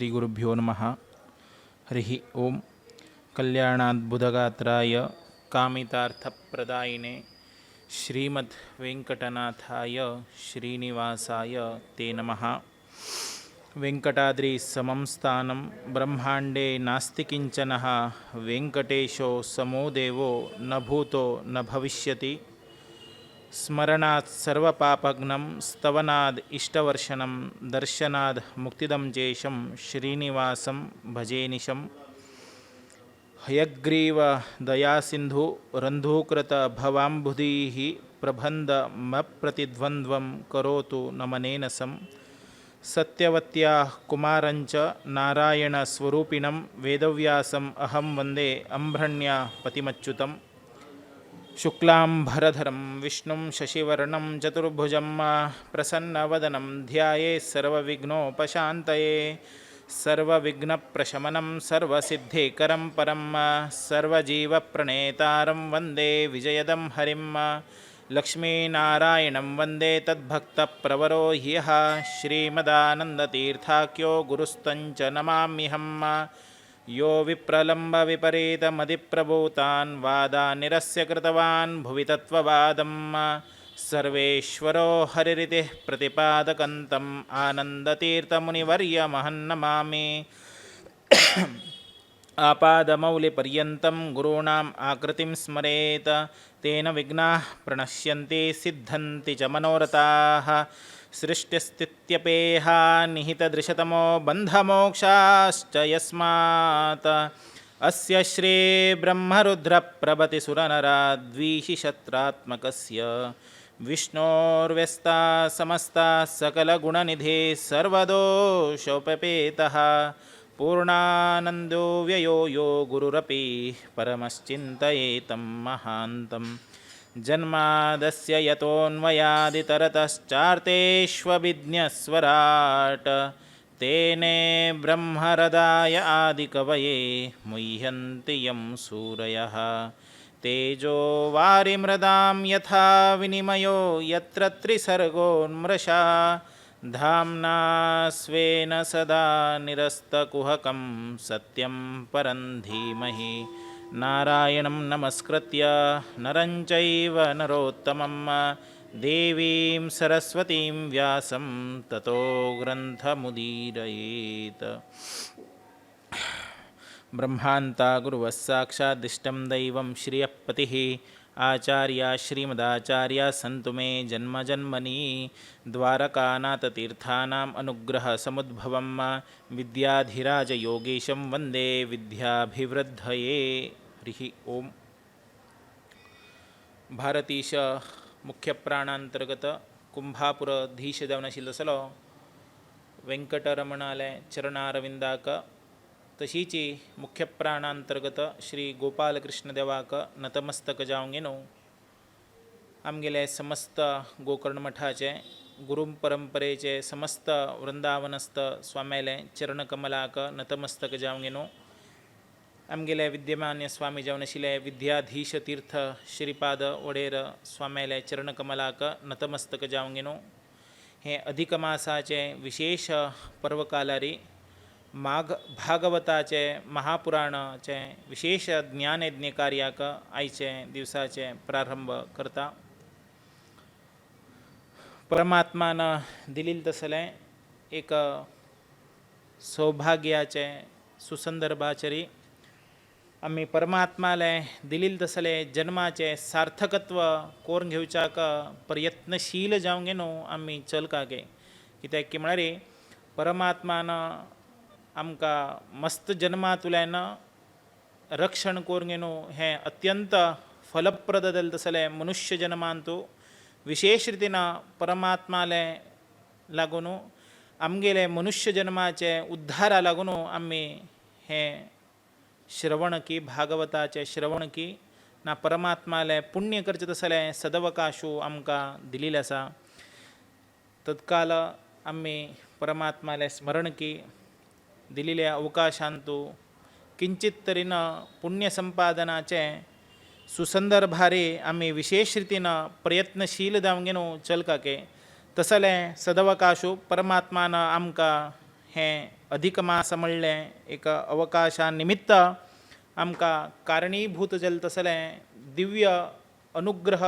श्रीगुरुभ्यो नमः। हरिः ओं। कल्याणाद्भुतगात्राय कामितार्थप्रदायिने श्रीमद्वेङ्कटनाथाय श्रीनिवासाय ते नमः। वेङ्कटाद्रिसमं स्थानं ब्रह्माण्डे नास्ति किञ्चनः, वेङ्कटेशो समो देवो न भूतो न भविष्यति। स्मरणात् सर्वपापघ्नं स्तवनाद् इष्टवर्षनं दर्शनाद् मुक्तिदं चेशं श्रीनिवासं भजेनिशं। हयग्रीव दयासिन्धु रन्धूकृत भवाम्बुधिः प्रबन्धमप्रतिद्वन्द्वं करोतु नमनेन सं। सत्यवत्याः कुमारञ्च नारायणस्वरूपिणं वेदव्यासम् अहं वन्दे अम्भ्रण्या पतिमच्युतम्। शुक्लाम्भरधरं विष्णुं शशिवर्णं चतुर्भुजं प्रसन्नवदनं ध्यायेत् सर्वविघ्नोपशान्तये। सर्वविघ्नप्रशमनं सर्वसिद्धिकरं परं सर्वजीवप्रणेतारं वन्दे विजयदं हरिं। लक्ष्मीनारायणं वन्दे तद्भक्तप्रवरो ह्यः, श्रीमदानन्दतीर्थाख्यो गुरुस्तञ्च नमाम्यहम्। यो विप्रलम्बविपरीतमधिप्रभूतान् वादान्निरस्य कृतवान् भुवि तत्त्ववादं। सर्वेश्वरो हरिरितिः प्रतिपादकन्तम् आनन्दतीर्थमुनिवर्यमहन्नमामि। आपादमौलिपर्यन्तं गुरूणाम् आकृतिं स्मरेत्, तेन विघ्नाः प्रणश्यन्ति सिद्धन्ति च मनोरथाः। सृष्टिस्थित्यपेहा निहितदृशतमो बन्धमोक्षाश्च यस्मात्, अस्य श्रीब्रह्मरुद्रप्रभृतिसुरनराद्वीषिशत्रात्मकस्य विष्णोर्व्यस्ता समस्ता सकलगुणनिधे सर्वदोषोपपेतः। पूर्णानन्दो व्ययो यो गुरुरपि परमश्चिन्तयेतं महान्तम्। जन्मादस्य यतोऽन्वयादितरतश्चार्तेष्वभिज्ञस्वराट्, तेने ब्रह्महृदाय आदिकवये मुह्यन्ति यं सूरयः। तेजो वारिमृदां यथा विनिमयो यत्र त्रिसर्गोन्मृषा, धाम्ना स्वेन सदा निरस्तकुहकं सत्यं परं धीमहि। नारायणं नमस्कृत्य नरं चैव नरोत्तमं, देवीं सरस्वतीं व्यासं ततो ग्रन्थमुदीरयेत्। ब्रह्मान्ता गुरुवस्साक्षादिष्टं दैवं श्रियःपतिः, आचार्या श्रीमदाचार्या सन्तु मे जन्मजन्मनि। द्वारकानाथतीर्थानाम् अनुग्रहसमुद्भवं विद्याधिराजयोगीशं वन्दे विद्याभिवृद्धये। हरिः ओं। भारतीश मुख्य प्राणांतर्गत कुंभापुरधीश जावनाशिल्लो वेंकटरमणालय चरणारविंदाक, तशीची मुख्य प्राणांतर्गत श्री गोपालकृष्ण देवाक नतमस्तक जावंगेनो। आमगेले समस्त गोकर्ण मठाचे गुरु परंपरेचे समस्त वृंदावनस्थ स्वाम्याले चरणकमलाक नतमस्तक जावंगेनो। आमगेले विद्यमान्य स्वामी जावनाशिले विद्याधीश तीर्थ श्रीपाद वडेर स्वाम्याले चरणकमलाक नतमस्तक जावंगेनो। हे अधिक मासाचे विशेष पर्वकालारी माघ भागवताचे महापुराणाचे विशेष ज्ञानयज्ञ कार्याक आयचे दिवसाचे प्रारंभ करता। परमात्मान दिलेल तसले एक सौभाग्याचे सुसंदर्भाचरी आम्ही परमात्माले दिलेल तसले जन्माचे सार्थकत्व कोरून घेवच्याक प्रयत्नशील जावंगेनो आम्ही चलकागे। कित्याक की म्हळ्यार परमात्मान आमकां मस्त जन्मांतल्यान रक्षण करून घेनो हें अत्यंत फलप्रद जालें तसलें मनुष्य जन्मांतू विशेष रितीन परमात्माले लागून आमगेले मनुष्य जन्माचे उद्धारा लागून आमी हें श्रवण की भागवताचे श्रवण की ना परमात्माले पुण्य करचे तसलें सदवकाशू आमकां दिलेलें आसा। तत्काल आमी परमात्माले स्मरण की दिलेल्या अवकाशांतू किंचित तरीन पुण्य संपादनाचे सुसंदर्भारी आमी विशेष रितीन प्रयत्नशील जावंगेनो चलकाके। तसलें सदवकाशू परमात्मान आमकां हे अधिक मास म्हणले एक अवकाशा निमित्त आमकां कारणीभूत जालें तसलें दिव्य अनुग्रह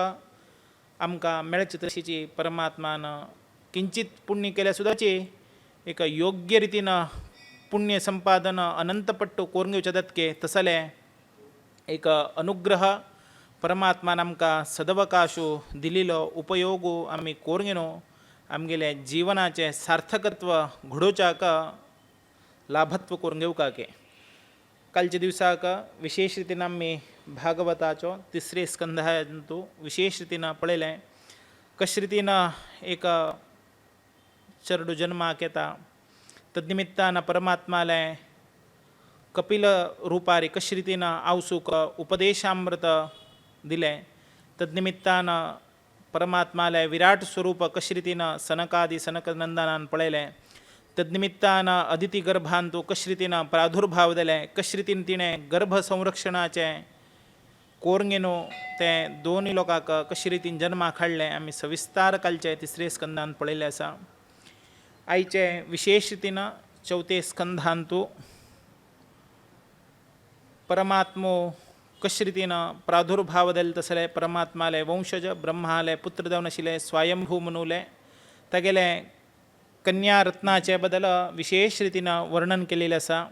आमकां मेळचे तशीची परमात्मान किंचित पुण्य केल्या सुद्दाची एक योग्य रितीन पुण्य संपादन अनंतपट्टू कोरून घेवचे जातके तसले एक अनुग्रह परमात्मान आमकां सदवकाशू दिल्लो उपयोगू आमी कोरून घेनो आमगेले जीवनाचे सार्थकत्व घडोवच्याक लाभत्व करून घेवकाके कालच्या दिवसाक विशेष रितीन आमी भागवताचो तिसरे स्कंधांतू विशेष रितीन पळयलें कशे रितीन एक चरडू जन्माक येता तद्निमित्तान परमात्माले कपिल रुपारी कशे रितीन आवसूक उपदेशामृत दिलें तद्निमित्तान परमात्माले विराट स्वरूप कशे रितीन सनकादी सनकनंदनान पळयलें तद्निमित्तान अदिती गर्भांत तूं कशे रितीन प्रादुर्भाव जाले कशे रितीन तिणें गर्भ संरक्षणाचें कोरून घेवन तें दोनूय लोकांक कशे रितीन जन्माक हाडलें आमी सविस्तार कालचे तिसरे स्कंदांत पळयलें आसा आयचे विशेष रितीन चवथे स्कंधांतू परमात्मो कशे रितीन प्रादुर्भाव जाले तसले परमात्माले वंशज ब्रह्माले पुत्र जावन आशिल्ले स्वयंभू मनूले तागेले कन्या रत्नाचे बद्दल विशेष रितीन वर्णन केलेलें आसा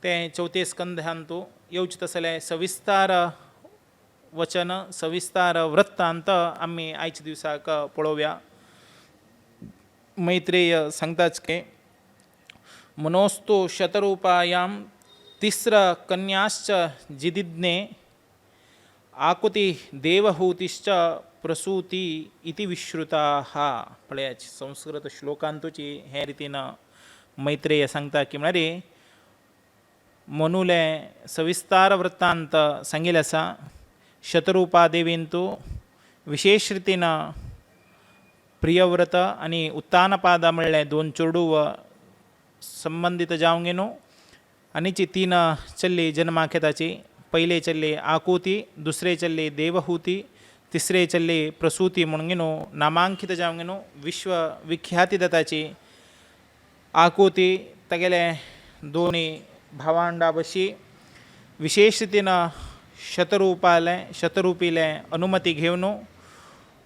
तें चवथे स्कंधांतू येवचे तसले सविस्तार वचन सविस्तार वृत्तांत आमी आयच्या दिवसाक पळोवया मैत्रेय सांगताच के मनोस्तु शतरूपायां तिस्र कन्याश्च जिदिज्ञे आकुति देवहूतिश्च प्रसूति इति विश्रुताः पळयाच संस्कृत श्लोकांतूची हे रितीन मैत्रेय सांगता की म्हळ्यार मनुले सविस्तार वृत्तांत सांगिल्लें आसा शतरूपा देवीन तूं विशेष रितीन प्रियव्रत आनी उत्तानपादा म्हणलें दोन चेडूं संबंदीत जावंक न्हू आनीची तीन चल्ली जन्माक येताची पयले चल्ली आकुती दुसरे चल्ली देवहूती तिसरे चल्ली प्रसूती म्हणून न्हू नामांकीत जावंक न्हू विश्व विख्याती जाताची आकुती तागेले दोनी भावांडा बशी विशेष रितीन शतरूपीले अनुमती घेवन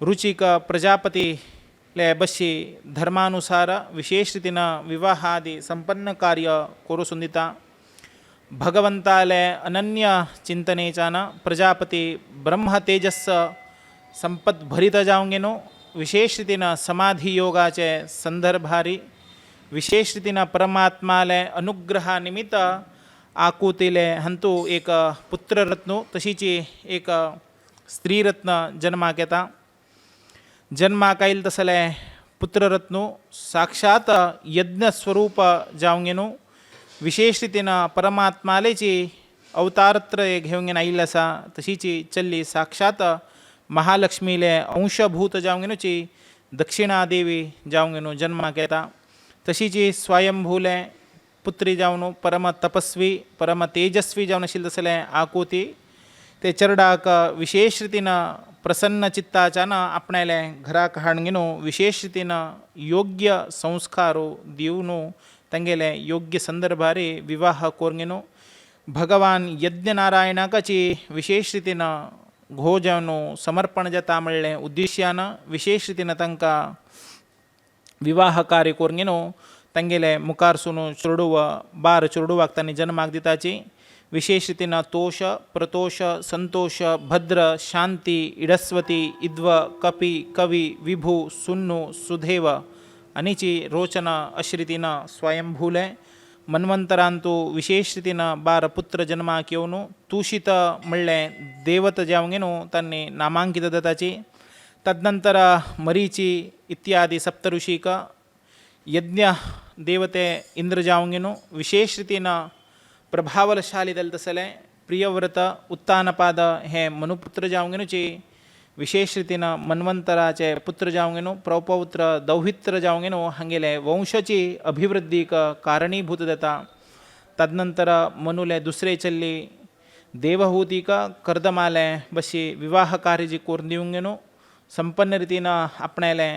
रुचीक प्रजापतीले बशी धर्मानुसार विशेष रितीन विवाहादी संपन्न कार्य करूसून दिता भगवंताले अनन्य चिंतनेच्यान प्रजापती ब्रह्म तेजस संपत भरित जावंक न्हू विशेष रितीन समाधी योगाचे संदर्भारी विशेष रितीन परमात्माले अनुग्रहा निमित्त आकुतीले हंतू एक पुत्ररत्न तशीची एक स्त्रीरत्न जन्माक येता जन्माक आयिल्ले तसले पुत्ररत्न साक्षात यज्ञ स्वरूप जावंक न्हू विशेष रितीन परमात्मालेची अवतारत्र घेवन आयिल्ली आसा तशीची चल्ली साक्षात महालक्ष्मीले अंशभूत जावंक न्हूची दक्षिणादेवी जावंक न्हू जन्माक येता तशीची स्वयंभूले पुत्री जावन परम तपस्वी परम तेजस्वी जावन आशिल्ले तसले आकुती ते चरडाक विशेष रितीन प्रसन्न चित्ताच्यान आपणाले घराक हाडून घेवन विशेष रितीन योग्य संस्कार दिवन तांगेले योग्य संदर्भारी विवाह करून घेवन भगवान यज्ञ नारायणाकाची विशेष रितीन घो जावन समर्पण जाता म्हणलें उद्देश्यान विशेष रितीन तांकां विवाह कार्य करून घेवन तांगेले मुखारसून चेडूं बार चेडूवाक तांणी जन्माक दिताची विशेष रितीन तोष प्रतोष संतोष भद्र शांती इडस्वती इद्व कपी कवी विभू सुन्नु सुधेव आनीची रोचना अशे रितीन स्वयंभूले मन्वंतरांतू विशेष रितीन बार पुत्र जन्माक येवन तुषित म्हणलें देवत जावंक घेवन तांणी नामांकीत जाताची तदनंतर मरीची इत्यादी सप्तऋषीक यज्ञ देवते इंद्र जावंक घेवन विशेष रितीन प्रभावशाली जाले तसले प्रियव्रत उत्तानपाद हे मनुपुत्र जावंक घेवची विशेष रितीन मन्वंतराचे पुत्र जावंक घेवन प्रौपौत्र दौहित्र जावंक घेवन हांगेले वंशाची अभिवृद्धीक कारणीभूत जाता तदनंतर मनुले दुसरे चल्ली देवहूतीक कर्दमाले बशी विवाह कार्य जी करून दिवंक घेवन संपन्न रितीन आपणाले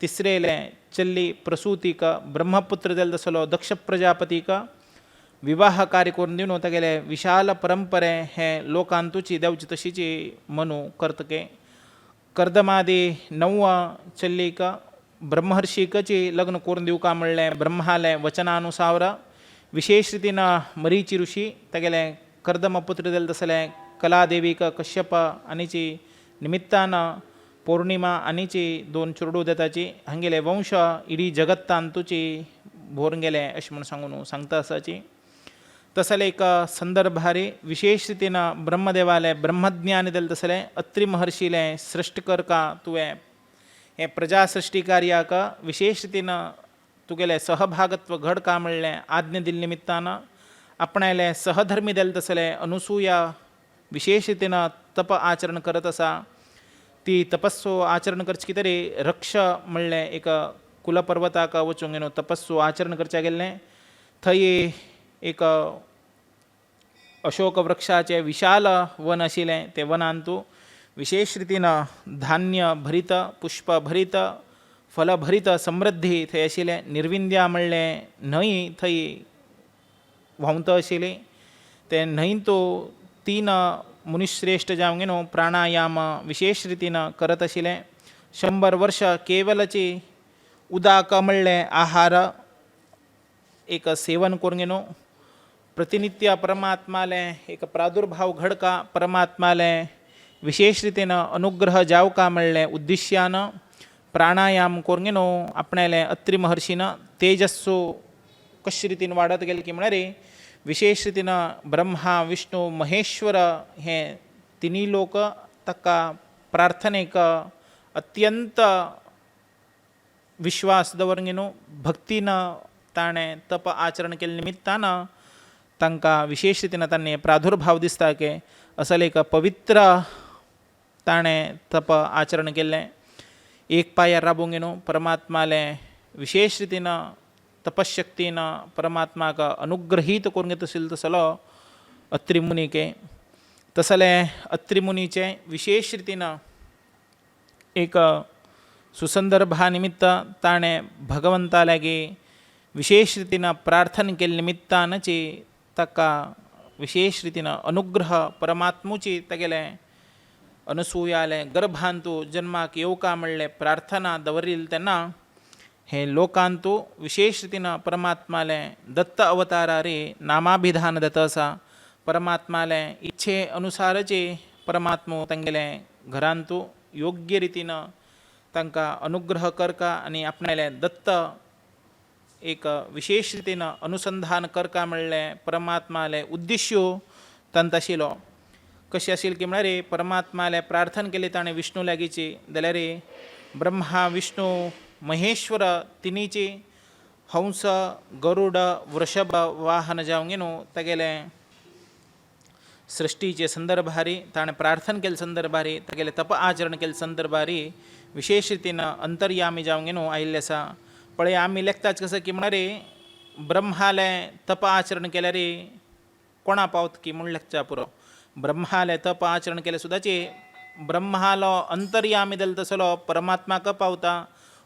तिसरेले चल्ली प्रसूतीक ब्रह्मपुत्र जाल तसलो दक्ष प्रजापतीक विवाह कार्य करून दिवन तेगेले विशाल परंपरे हे लोकांतूची देवची तशीची मनू करतके कर्दमादी 9 चल्लीक ब्रह्मर्षीकची लग्न करून दिवका म्हणलें ब्रह्माले वचनानुसार विशेष रितीन मरीची ऋषी तेगेले कर्दम पुत्र जाल तसले कलादेवीक कश्यप आनीची निमित्तान पौर्णिमा आनीची 2 चुरडू देताची हांगेले वंश इडी जगत्तांतूची भोरून गेले अशें म्हूण सांगून सांगता आसाची तसले एक संदर्भारी विशेष रितीन ब्रह्मदेवाले ब्रह्मज्ञानी जाल तसले अत्री महर्षीले सृष्टकर्का तुवें हे प्रजा सृष्टी कार्याक विशेष रितीन तुगेले सहभागत्व घड का म्हणलें आज्ञा दिले निमित्तान आपणायले सहधर्मी जाल तसले अनुसूया विशेष रितीन तप आचरण करत आसा ती तपस्सो आचरण करचे की तरी रक्ष म्हणलें एक कुलपर्वताक वचूंक गेलो तपस्सो आचरण करचे गेल्लें थंय एक अशोक वृक्षाचे विशाल वन आशिल्लें ते वनांतू विशेष रितीन धान्य भरीत पुष्प भरीत फल भरीत समृद्धी थंय आशिल्लें निर्विंद्या म्हणलें न्हंय थंय व्हांवत आशिल्ली ते न्हंयंतू 3 मुनिश्रेश्ठ जावं गेलो प्राणायाम विशेष रितीन करत आशिल्ले 100 वर्ष केवलची उदक म्हणलें आहार एक सेवन करून गेलो प्रतिनित्य परमात्माले एक प्रादुर्भाव घडका परमात्माले विशेष रितीन अनुग्रह जावका म्हणलें उद्दिश्यान प्राणायाम करून गेलो आपणायले अत्री महर्षीन तेजस्सो कशे रितीन वाडत गेले की म्हळ्यार विशेष रितीन ब्रह्मा विष्णू महेश्वर हे तिनी लोक ताका प्रार्थनेक अत्यंत विश्वास दवरून गेलो भक्तीन ताणें तप आचरण केले निमित्तान तांकां विशेष रितीन तांणी प्रादुर्भाव दिसता की असले एक पवित्र ताणें तप आचरण केल्लें एक पांयार राबूंक गेलो परमात्माले विशेष रितीन तपशक्तीन परमात्माक अनुग्रहीत करून घेत आशिल्लो तसलो अत्री मुनीके तसले अत्री मुनीचे विशेष रितीन एक सुसंदर्भा निमित्त ताणें भगवंता लागीं विशेष रितीन प्रार्थना केले निमित्तानची ताका विशेष रितीन अनुग्रह परमात्मुची तेगेले अनसुयाले गर्भांतू जन्माक येवका म्हणलें प्रार्थना दवरिल्ली तेन्ना हे लोकांतू विशेष रितीन परमात्माले दत्त अवतारारी नामाभिधान दत्त आसा परमात्माले इच्छे अनुसारचे परमात्मो तांगेले घरांतू योग्य रितीन तांकां अनुग्रह करका आनी आपणायले दत्त एक विशेष रितीन अनुसंधान करका म्हणलें परमात्माले उद्दिश्यो तांत आशिल्लो कशें आशिल्लें की म्हळ्यार परमात्माले प्रार्थना केली ताणें विष्णू लागींची जाल्यार ब्रह्मा विष्णू महेश्वर तिनीची हंस गरुड वृषभ वाहन जावं गेलो तेगेले सृष्टीचे संदर्भारी ताणें प्रार्थना केले संदर्भारी तेगेले तप आचरण केले संदर्भारी विशेष रितीन अंतर्यामी जावं गेलो आयिल्ले आसा पळय आमी लेखताच कसं की म्हळ्यार ब्रह्माले तप आचरण केल्यार कोणा पावत की म्हूण लेखचा पुरो ब्रह्माले तप आचरण केले सुद्दाची ब्रह्मालो अंतर्यामी जालो तसलो परमात्माक पावता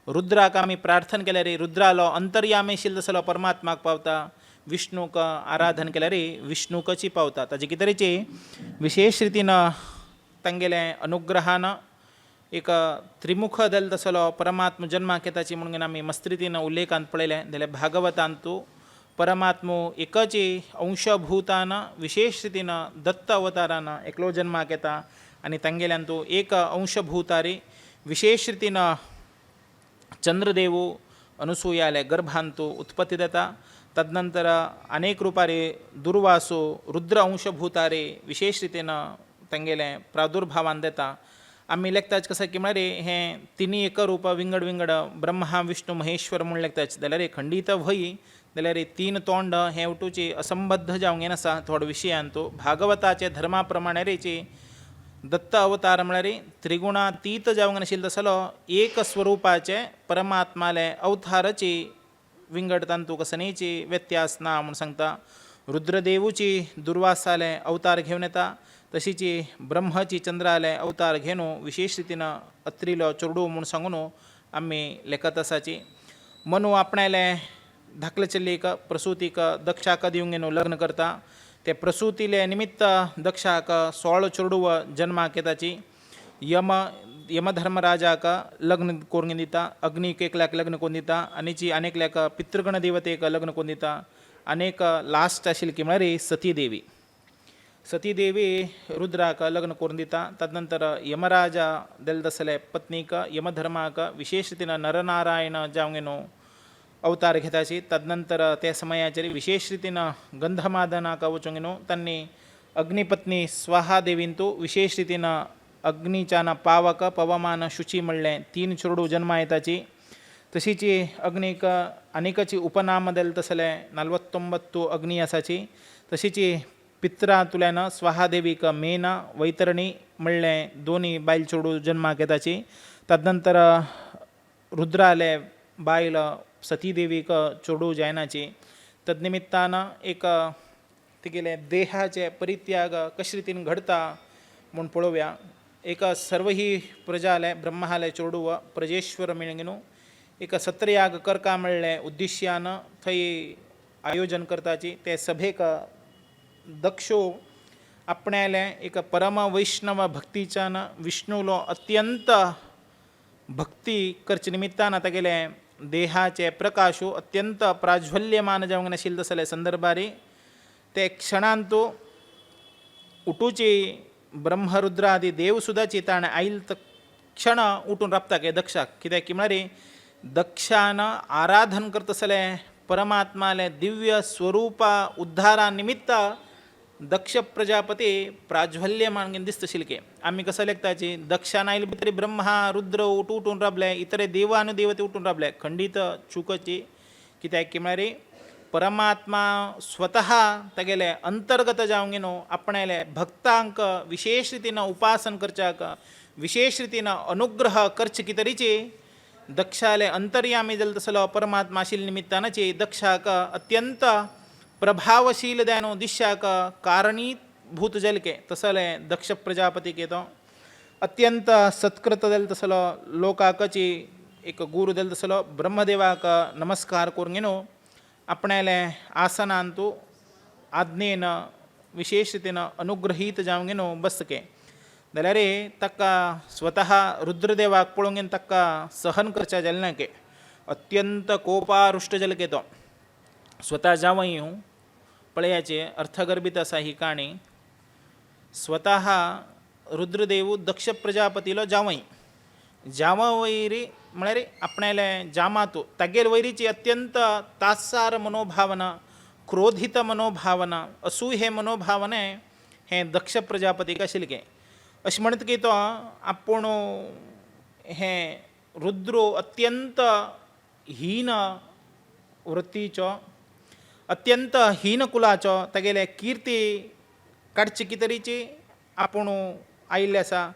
रुद्राक आमी प्रार्थना केल्यार रुद्रालो अंतर्यामी आशिल्लो तसलो परमात्माक पावता विष्णूक आराधन केल्यार विष्णूकची पावता ताजे कितें तरेची विशेष रितीन तांगेले अनुग्रहान एक त्रिमुख जालो तसलो परमात्म जन्माक येताची म्हणून आमी मस्त रितीन उल्लेखांत पळयलें जाल्यार भागवतांतू परमात्मो एकची अंशभूतान विशेष रितीन दत्त अवतारान एकलो जन्माक येता आनी तांगेल्यांतू एक अंशभूतारी विशेष रितीन चंद्रदेव अनुसूयाले गर्भांतू उत्पत्ती जाता तदनंतर अनेक रुपारी दुर्वासो रुद्र अंशभूतारे विशेष रितीन तांगेले प्रादुर्भावान देता आमी लेखताच कसं की म्हळ्यार हें तिनी एक रूप विंगड विंगड ब्रह्मा विष्णू महेश्वर म्हूण लेखताच जाल्यार खंडीत भई जाल्यार 3 तोंड हे उठूची असंबद्ध जावंक आसा थोडे विशयांतू भागवताचे धर्मा प्रमाणेची दत्त अवतार म्हळ्यार त्रिगुणातीत जावंक नाशिल्लो तसलो एक स्वरुपाचे परमात्माले अवताराची विंगड तांतू कसनेची व्यत्यास ना म्हूण सांगता रुद्रदेवूची दुर्वासाले अवतार घेवन येता तशीची ब्रह्मची चंद्राले अवतार घेवन विशेष रितीन अत्रिलो चोरडू म्हूण सांगून आमी लेखत आसाची मनु आपणाले धाकले चल्लीक प्रसूतीक दक्षाक दिवंगेनो लग्न करता. ते प्रसूतीले निमित्त दक्षाक 16 चेडूव जन्माक येताची. यमधर्मराजाक लग्न करून दिता. अग्नीक एकल्याक लग्न करून दिता. आनीची अनेकल्याक पितृगण देवतेक लग्न करून दिता. अनेक लास्ट आशिल्ली की म्हळ्यार सतीदेवी. सतीदेवी रुद्राक लग्न करून दिता. तदनंतर यमराजा देल दसले पत्नीक यमधर्माक विशेष रितीन नरनारायण जावंगेनो अवतार घेताची. तदनंतर त्या समयाचेर विशेष रितीन गंधमादनाक वचोंगेनो तांणी अग्निपत्नी स्वाहादेवींतू विशेष रितीन अग्नीच्यान पावक पवमान शुची म्हणलें 3 चेडूं जन्मा येताची. तशीची अग्नीक अनेकाची उपनाम देल तसले 49 अग्नी आसाची. तशीची पित्रा तुल्यान स्वाहादेवीक मेना वैतरणी म्हणलें 2 बायल चेडूं जन्माक येताची. तदनंतर रुद्राले बायल सतीदेवीक चेडूं जायनाची. तदनिमित्तान एक तिगेले देहाचे परित्याग कशे रितीन घडता म्हूण पळोवया. एक सर्व ही प्रजाले ब्रह्माले चेडूं प्रजेश्वर मेळंगेनो एक सत्रयाग करका म्हणलें उद्दिश्यान थंय आयोजन करताची. ते सभेक दक्षो आपणाले एक परम वैष्णव भक्तीच्यान विष्णूलो अत्यंत भक्ती करचे निमित्तान तागेले देहाचे प्रकाशो अत्यंत प्राज्वल्यमान जावंक नाशिल्ले तसले संदर्भारी ते क्षणांतू उठूची ब्रह्मरुद्रादी देव सुद्धा चिताण आईल क्षण उठून राबता के दक्षाक. कित्याक की म्हळ्यार दक्षान आराधन करतसले परमात्माले दिव्य स्वरूपा उद्धारा निमित्त दक्ष प्रजापती प्राज्वल्यमान दिसतशिल्ले के. आमी कसं लेखताची दक्षान आयले भितर ब्रह्मा रुद्र उठून राबले, इतरे देवानुदेवते उठून राबले. खंडित चुकची. कित्याक की म्हळ्यार परमात्मा स्वतः तगेले अंतर्गत जावंगेनो आपणाले भक्तांक विशेष रितीन उपासन करच्याक विशेष रितीन अनुग्रह करचे की तरेची दक्षाले अंतर्यामी जाल तसलो परमात्मा आशिल्ले निमित्तानाची दक्षाक अत्यंत प्रभावशील दयानो दिश्याक कारणीभूत जलके. तसले दक्ष प्रजापती केतो अत्यंत सत्कृत जाल तसलो लोकाकची एक गुरु जाल तसलो ब्रह्मदेवाक नमस्कार करून घेनो आपणाले आसनांतू आज्ञेन विशेष रितीन अनुग्रहीत जावंगेनो बसके. जाल्यार ताका स्वतः रुद्रदेवाक पळोवन घेवन ताका सहन करचें जालें ना के. अत्यंत कोपारुश्ट जाले के तो. स्वता जावई पळयाचे अर्थगर्भित आसा ही काणी. स्वतः रुद्रदेव दक्ष प्रजापतीलो जावई. जावा वैरी म्हळ्यार आपणाले जामातू तागेर वैरीची अत्यंत तासार मनोभावना, क्रोधित मनोभावना, असूहे मनोभावने हे दक्ष प्रजापतीक आशिल्ले के. अशें म्हणत की तो आपूण हे रुद्रो अत्यंत हीन वृत्तीचो, अत्यंत हीन कुलाचो, तागेले कीर्ती काडची की तरेची आपूण आयिल्ले आसा.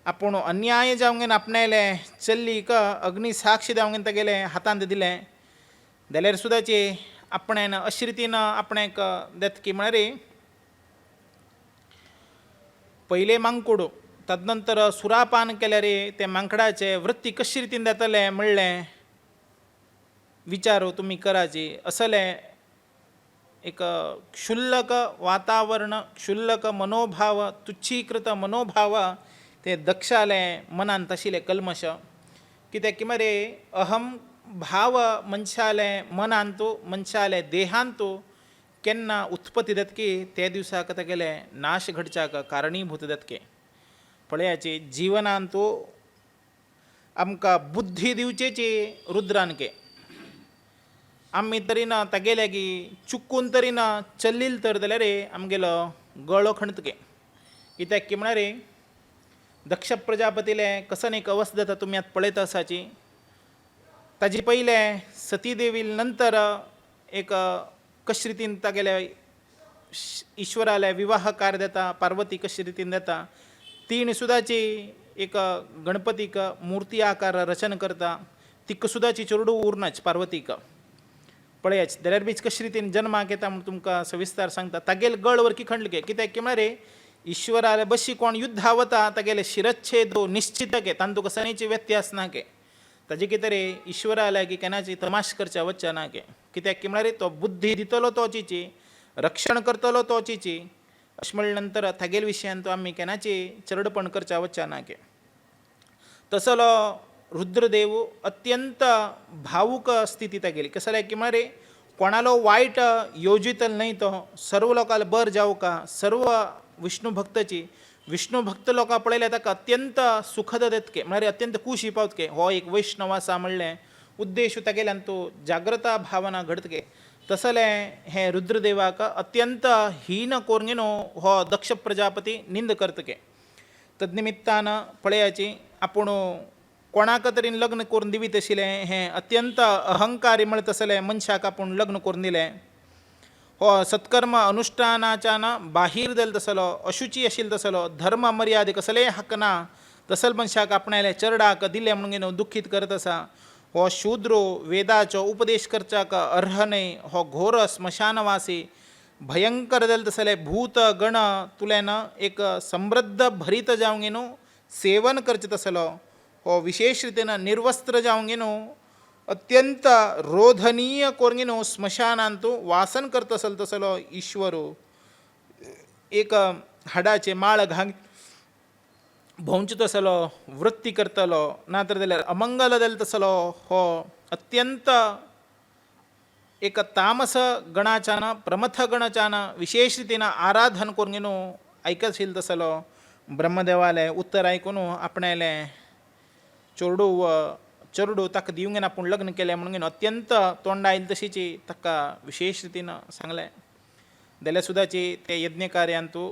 आपूण अन्याय जावंगेन आपणाले चल्लीक अग्नी साक्षी जावंगेन तागेले हातांत दिलें जाल्यार सुद्दाची आपणान अशे रितीन आपणाक देत की म्हळ्यार पयले मांकूड तदनंतर सुरापान केल्यार ते मांकडाचे वृत्ती कशे रितीन जातले म्हणलें विचार तुमी कराची. असले एक क्षुल्लक वातावरण, क्षुल्लक मनोभाव, तुच्छीकृत मनोभाव ते दक्षाले मनांत आशिल्ले कल्मश. कित्याक की म्हळ्यार अहम भाव मनशाले मनांतू मनशाले देहांतू केन्ना उत्पत्ती जाता की ते दिसाक तागेले नाश घडच्याक कारणीभूत जाता के. पळयाची जिवनांतू आमकां बुद्धी दिवचेची रुद्रान के. आमी तरीन तागेले की चुकून तरीन चल्लील तर जाल्यार आमगेलो गळो खणत के. कित्याक की म्हळ्यार दक्ष प्रजापतीले कसन एक अवस्था जाता तुमी आतां पळयता आसाची. ताजे पयले सतीदेवी नंतर एक कशे रितीन तागेले ईश्वराले विवाह कार्य जाता, पार्वती कशे रितीन जाता. तीन सुद्दाची एक गणपतीक मुर्ती आकार रचना करता. तिका सुद्दाची चेडूं उरनाच पार्वतीक. पळयाच जाल्यार बीच कशे रितीन जन्माक येता म्हूण तुमकां सविस्तार सांगता. तागेले गळ वरकी खणले के. कित्याक की म्हळ्यार ईश्वराले बशी कोण युद्ध आवता तागेले शिरच्छेद निश्चित के. तांतूं कसनीची व्यत्यास ना के. ताजे कितें रे ईश्वर आल्या की केन्नाची तमाश करच्या वच्चा ना के कित्याक की म्हळ्यार तो बुद्धी दितलो तोचीची रक्षण करतलो तोचीची अशें म्हणले नंतर तागेल विशयान तो आमी केन्नाची चरडपण करच्या वच्चा ना के तसलो रुद्रदेव अत्यंत भावूक स्थिती तागेली कसं जालें की म्हळ्यार कोणालो वायट योजितल न्हय तो सर्व लोकांक बर जावं का सर्व विष्णू भक्तची विष्णू भक्त लोकां पळयले ताका अत्यंत सुखद देतके म्हळ्यार अत्यंत खूश पावतके हो एक वैष्णव आसा म्हणलें उद्देश तागेल्यान तो जागृता भावना घडतके तसलें हे रुद्रदेवाक अत्यंत हीन कोरंगेनो हो दक्ष प्रजापती निंद करतके तदनिमित्तान पळयाची आपूण कोणाक तरी लग्न करून दिवीत आशिल्लें हें अत्यंत अहंकारी म्हणत तसलें मनशाक आपूण लग्न करून दिलें हो सत्कर्म अनुष्ठानाच्यान बाहीर जाल तसलो अशुची आशिल्लो तसलो धर्म मर्यादे कसलेय हक्क ना तसल मनशाक आपणाले चरडाक दिले म्हणून दुखीत करत आसा हो शूद्रो वेदाचो उपदेश करच्याक अर्ह न्हय हो घोर स्मशानवासी भयंकर जाल तसले भूत गण तुलेन एक समृद्ध भरीत जावंक न्हू सेवन करचें तसलो हो विशेष रितीन निर्वस्त्र जावंक न्हू अत्यंत रोधनीय कोरंगेनो स्मशानांतू वासन करत असल तसलो ईश्वरू एक हाडाचे माळ घाल भोंवचे तसलो वृत्ती करतलो नातर जाल्यार अमंगल जाल तसलो हो अत्यंत एक तामस गणाच्यान प्रमथ गणाच्यान विशेष रितीन आराधन कोरंगेनो आयकशील तसलो ब्रह्मदेवाले उत्तर आयकून आपणाले चोरडू ताका दिवंक आपूण लग्न केलें म्हणून अत्यंत तोंडा आयली तशीची ताका विशेष रितीन सांगलें जाल्यार सुद्दाची ते यज्ञ कार्यांतू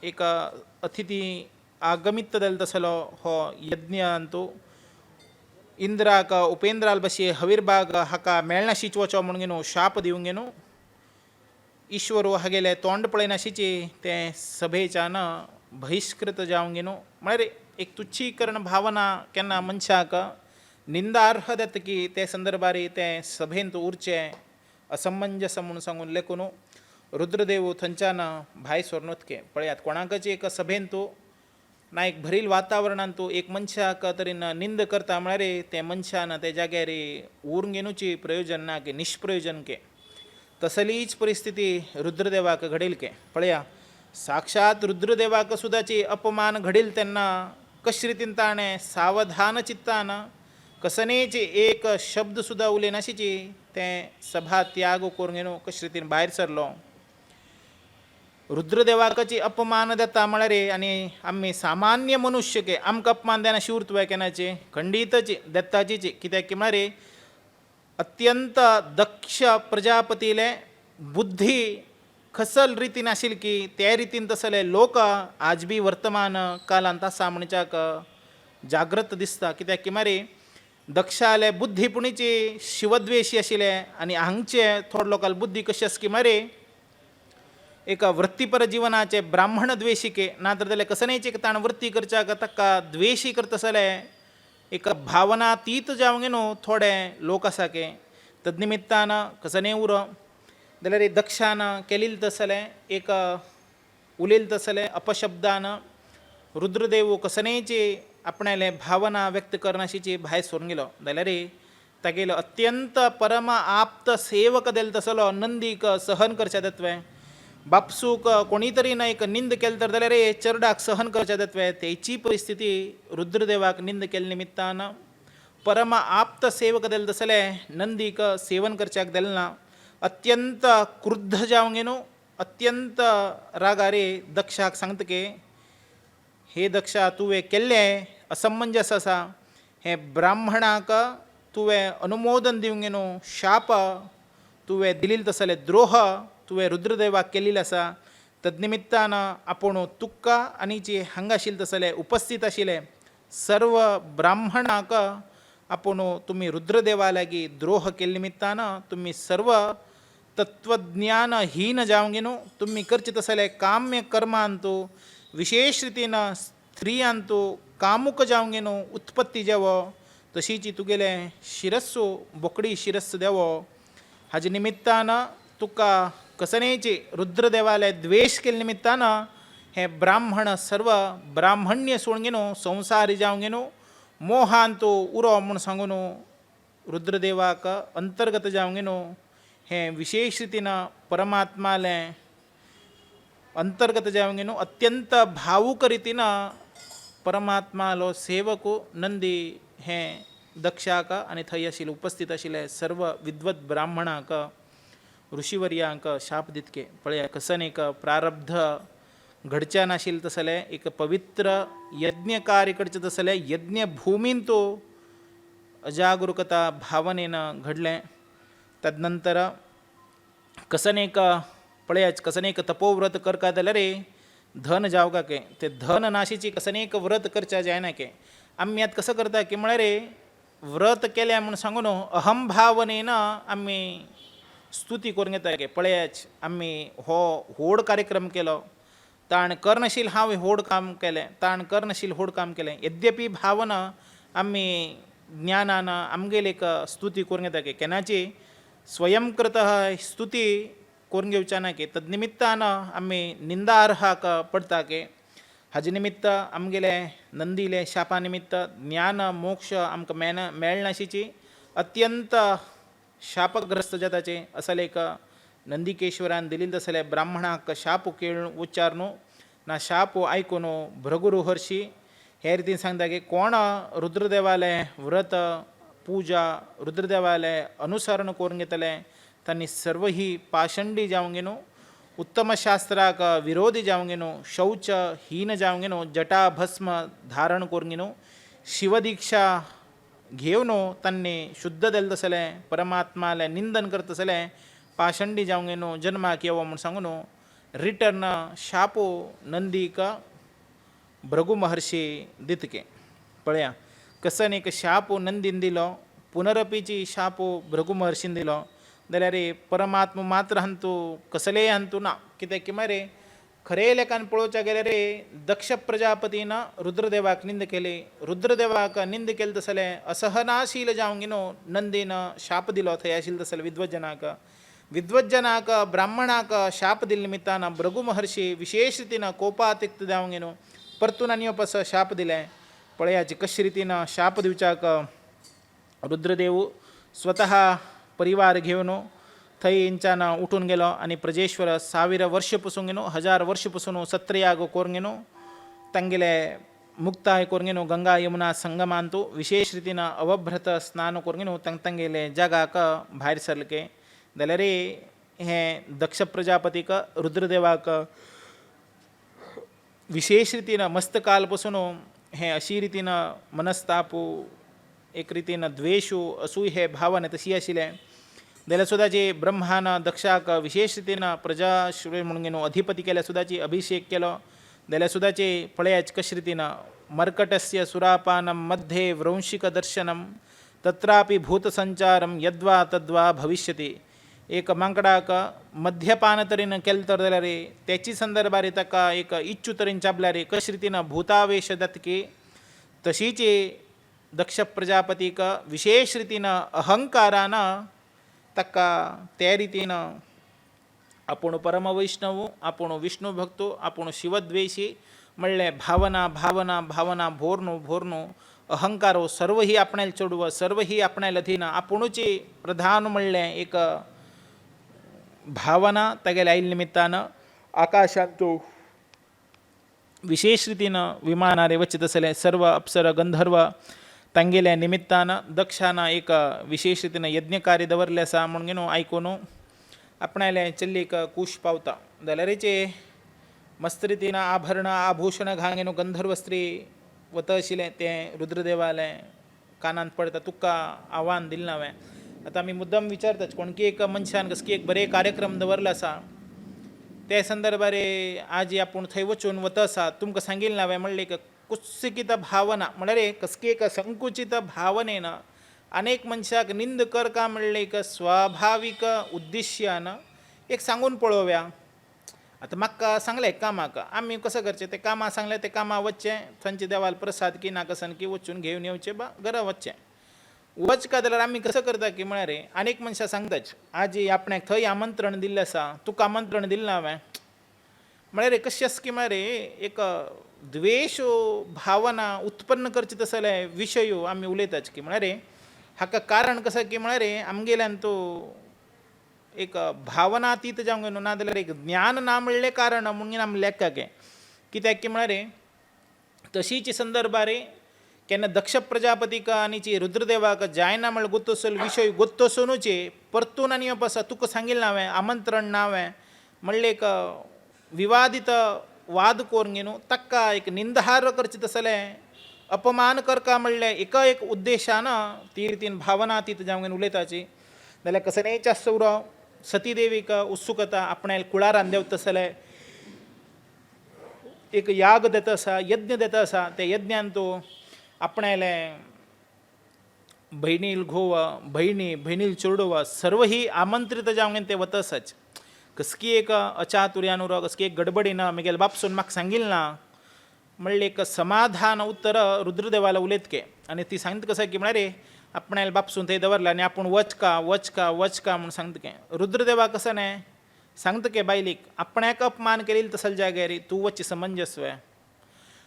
एक अतिथी आगमित जाल तसलो हो यज्ञांतू इंद्राक उपेंद्राल बशी हवीरबाग हाका मेळनाशीच वचो म्हणून शाप दिवंक न्हू ईश्वर हागेले तोंड पळयनाशीची ते सभेच्यान बहिष्कृत जावंक न्हू म्हळ्यार एक तुच्छीकरण भावना केन्ना मनशाक निंदार्ह जाता की ते संदर्भार ते सभेंत उरचे असमंजस म्हणून सांगून लेखून रुद्रदेव थंयच्यान भायर सरून वतके पळयात कोणाकच एक सभेंत ना एक भरील वातावरणांत एक मनशाक तरेन निंद करता म्हळ्यार ते मनशान ते जाग्यार उरून घेवची प्रयोजन ना की निष्प्रयोजन के तसलीच परिस्थिती रुद्रदेवाक घडेल के पळया साक्षात रुद्रदेवाक सुद्दाची अपमान घडील तेन्ना कशे रितीन ताणें सावधान चित्तान कसनेची एक शब्द सुद्धा उलयनाशिची तें सभा त्याग करून कशे रितीन भायर सरलो रुद्रदेवाकाची अपमान जाता म्हळ्यार आनी आमी सामान्य मनुष्य के आमकां अपमान देना शिवर तुवें केन्नाचे खंडीतची दत्ताचीची कित्याक की म्हळ्यार अत्यंत दक्ष प्रजापतीले बुद्धी खसल रितीन आशिल्ली की ते रितीन तसले लोक आज बी वर्तमान कालांत आसा म्हणच्याक जागृत दिसता कित्याक की म्हळ्यार दक्षाले बुद्धीपुणीची शिवद्वेशी आशिल्ले आनी हांगचे थोडे लोकांक बुद्धी कशी आसा की म्हळ्यार एक वृत्तीपर जिवनाचे ब्राह्मण द्वेशिके नातर जाल्यार कसनेची ताण वृत्ती करच्याक ताका द्वेशी करता आसले एक भावनातीत जावंक न्हू थोडे लोक आसा के तदनिमित्तान कसने उरो जाल्यार दक्षान केलेले तसले एक उलयले तसले अपशब्दान रुद्रदेव कसनेची आपणाले भावना व्यक्त करनाशीची भायर सरून गेलो जाल्यार तागेलो अत्यंत परम आप्त सेवक जाले तसलो नंदीक सहन करचें जातवें बापसूक कोणी तरी एक निंद केली तर जाल्यार चरडाक सहन करचें जातवें तेची परिस्थिती रुद्रदेवाक निंद केले निमित्तान परम आप्त सेवक जाले तसले नंदीक सेवन करच्याक दिलें ना अत्यंत क्रुद्ध जावंक न्हू अत्यंत रागारे दक्षाक सांगतके हे दक्षा तुवें केल्लें असमंजस आसा हे ब्राह्मणाक तुवें अनुमोदन दिवंक न्हू शाप तुवें दिलेले तसले द्रोह तुवें रुद्रदेवाक केल्लेले आसा तदनिमित्तान आपूण तुक्का आनी जे हांगा आशिल्ले तसले उपस्थित आशिल्ले सर्व ब्राह्मणाक आपूण तुमी रुद्रदेवा लागीं द्रोह केल्ले निमित्तान तुमी सर्व तत्वज्ञानहीन जावंक न्हू तुमी करचे तसले काम्य कर्मांतू विशेष रितीन स्त्रियांतू कामुक जावंक न्हू उत्पत्ती जेवो तशीची तुगेले शिरस्सू बोकडी शिरस्स देवो हाजे निमित्तान तुका कसनेची रुद्रदेवाले द्वेश केले निमित्तान हे ब्राह्मण सर्व ब्राह्मण्य सोडून न्हू संवसारी जावंक न्हू मोहांतो उरो म्हूण सांगून रुद्रदेवाक अंतर्गत जावंगिनो हे विशेष रितीन परमात्माले अंतर्गत जावंगिनो अत्यंत भावूक रितीन परमात्मालो सेवक नंदी हे दक्षाक आणि थंय आशिल्ले उपस्थित आशिल्ले सर्व विद्वत ब्राह्मणाक ऋषिवर्यांक शाप दितके पळया कसन एक प्रारब्ध घडच्या नाशिल्लें तसलें एक पवित्र यज्ञ कार्य करचें तसलें यज्ञ भूमीन तो अजागरूकता भावनेन घडलें तदनंतर कसन एक पळयाच कसन एक तपोव्रत करता जाल्यार रे धन जावका के ते धन नाशीची कसन एक व्रत करच्या जायना के आम्ही आत कसं करता की म्हळ्यार रे व्रत केल्या म्हणून सांगून अहम भावनेन आम्ही स्तुती करून घेता गे पळयाच आम्ही हो व्हड कार्यक्रम केलो ताण करनाशील हांव व्हड काम केलें ताण करनाशील व्हड काम केलें यद्यपी भावना आम्ही ज्ञानान आमगेली एक स्तुती करून घेता गे केन्नाची स्वयंकृत स्तुती करून घेवच्या ना की तदनिमित्तान आम्ही निंदार्हाक पडता की हाजे निमित्त आमगेले नंदीले शापा निमित्त ज्ञान मोक्ष आमकां मेळनाशिची अत्यंत शापग्रस्त जाताचे असले एक नंदीकेश्वरान दिलेले तसले ब्राह्मणाक शाप केळून उच्चारणू ना शाप आयकून भृगुरू हर्षी हे रितीन सांगता की कोण रुद्रदेवाले व्रत पूजा रुद्रदेवाले अनुसरण करून घेतले तांणी सर्व ही पाषंडी जावंगेनो उत्तम शास्त्राक विरोधी जावंगेनो शौच हीन जावंगेनो जटा भस्म धारण करून घेनो शिवदीक्षा घेवन तांणी शुद्ध देल तसले परमात्माले निंदन करता तसले पाषंडी जावंगेनो जन्माक येवो म्हूण सांगून रिटर्न शापो नंदीक भृगु महर्षी दितके पळया कसन एक शापो नंदीन दिलो पुनरपीची शापो भृगु महर्षीन दिलो जाल्यार परमात्मा मात्र हंतू कसलेय हंतू ना कित्याक की मरे खरे लेखान पळोवच्या गेल्यार दक्ष प्रजापतीन रुद्रदेवाक निंद केली रुद्रदेवाक निंद केली तसले असहनाशील जावंगिनो नंदीन शाप दिलो थंय आशिल्ले तसले विद्वज्जनाक ब्राह्मणाक शाप दिले निमित्तान भृगु महर्षी विशेष रितीन कोपातिक्त जावंगिनो परतून आनी वापस शाप दिले पळयाची कशे रितीन शाप दिवच्याक रुद्रदेव स्वतः परिवार घेवन थंय इंचान उठून गेलो आनी प्रजेश्वर 1000 वर्ष पसून गेलो 1000 वर्ष पसून सत्रयाग करून गेलो तांगेले मुक्ताय करून गेलो गंगा यमुना संगमांतू विशेष रितीन अवभ्रत स्नान करून गेलो तांगेले जगाक भायर सरले जाल्यार हे दक्ष प्रजापतीक रुद्रदेवाक विशेष रितीन मस्तकाल पसून हे अशी रितीन मनस्तापू एक रितीन द्वेषू असूय भावना तशी आशिल्ले जाल्यार सुद्दाची ब्रह्मान दक्षाक विशेष रितीन प्रजाश्रय म्हणून घेवन अधिपती केल्या सुद्दाची अभिषेक केलो जाल्यार सुद्दाचे पळयाच कशे रितीन मर्कटस्य सुरापानं मध्ये व्रंशिक दर्शनम तत्रापि भूतसंचारम यद्वा तद्वा भविष्यति एक मांकडाक मध्यपान तरेन केलें तर जाल्यार त्याची संदर्भार ताका एक इच्छु तरेन चाबल्यार कशे रितीन भूतावेश जातकी तशीच दक्ष प्रजापतीक विशेष रितीन अहंकारान ताका त्या रितीन आपूण परमवैष्णव आपूण विष्णू भक्तो आपूण शिवद्वेषी म्हणले भावना भावना भावना भोरनो भोरनो अहंकारो सर्व ही आपणाल चढव सर्व ही आपणाल अधीन आपुणूची प्रधान म्हणले एक भावना तागेल्या आयिल्ल्या निमित्तान आकाशांत विशेष रितीन विमानारे वचत आसले सर्व अप्सर गंधर्व तांगेल्या निमित्तान दक्षान एक विशेष रितीन यज्ञ कार्य दवरले आसा म्हणून घेवन आयकून आपणाले चल्लीक कुश पावता जाल्यारचे मस्त रितीन आभरण आभूषण घालून गंधर्व स्त्री वत आशिल्ले तें रुद्रदेवाले कानांत पडटा तुका आव्हान दिलें हांवें आतां आमी मुद्दम विचारतात कोणकी एक मनशान कसकी एक बरे कार्यक्रम दवरलो आसा ते संदर्भार आज आपूण थंय वचून वत आसा तुमकां सांगिल्लें हांवें म्हणलें एक कुत्सिकीत भावना म्हळ्यार कसकी एक संकुचित भावनेन अनेक मनशाक निंद कर का म्हणलें एक स्वाभावीक उद्देश्यान एक सांगून पळोवया आतां म्हाका सांगलें कामाक आमी कसं करचें तें कामां सांगलें तें कामां वचचें थंयचे देवाल प्रसाद की नाकासन की वचून घेवन येवचें बा घरा वचचें वचका जाल्यार आमी कसं करता की म्हळ्यार अनेक मनशां सांगताच आज आपणाक थंय आमंत्रण दिल्लें आसा तुका आमंत्रण दिल्लें हांवें म्हळ्यार कशें आसा की म्हळ्यार एक द्वेषो भावना उत्पन्न करची तसले विषयो आम्ही उलयताच की म्हणारे हाका कारण कसं की म्हणारे आमगेल्यान तो एक भावनातीत जावंक ना जाल्यार एक ज्ञान ना म्हणले कारण म्हणून आमी लेखा के कित्याक की म्हणारे तशीच संदर्भारे केन्ना दक्ष प्रजापतीक आनीची रुद्रदेवाक जायना म्हळ्यार गोत्तोसल विशय गोत्तोसुनूचे परतून आनी वापस तुका सांगिल्लें हांवें आमंत्रण ना हांवें म्हणले एक विवादीत वाद कोरून न्हू ताका एक निंदहार करचें तसलें अपमान करका म्हणलें एका एक उद्देशान ती रितीन भावनातीत जावंक उलयताची जाल्यार कसनेच्या सौरो सतीदेवीक उत्सुकता आपणायला कुळारान देंवता तसलें एक याग देता आसा यज्ञ देता आसा त्या यज्ञान तो आपणायले भयणील घोव भयणील चेडूव सर्व ही आमंत्रित जावंक ते वता आसाच कसकी एक अचातुर्यान उरो कसकी एक गडबडीन म्हगेले बापसून म्हाका सांगिल्लें ना म्हणलें एक समाधान उत्तर रुद्रदेवाला उलयतके आनी ती सांगता कसं की म्हळ्यार आपणायले बापसून थंय दवरला आनी आपूण वचका म्हूण सांगतके रुद्रदेवा कसं न्हय सांगतके बायलीक आपणाक अपमान केलेली तसल जाग्यार तूं वच समंजस्व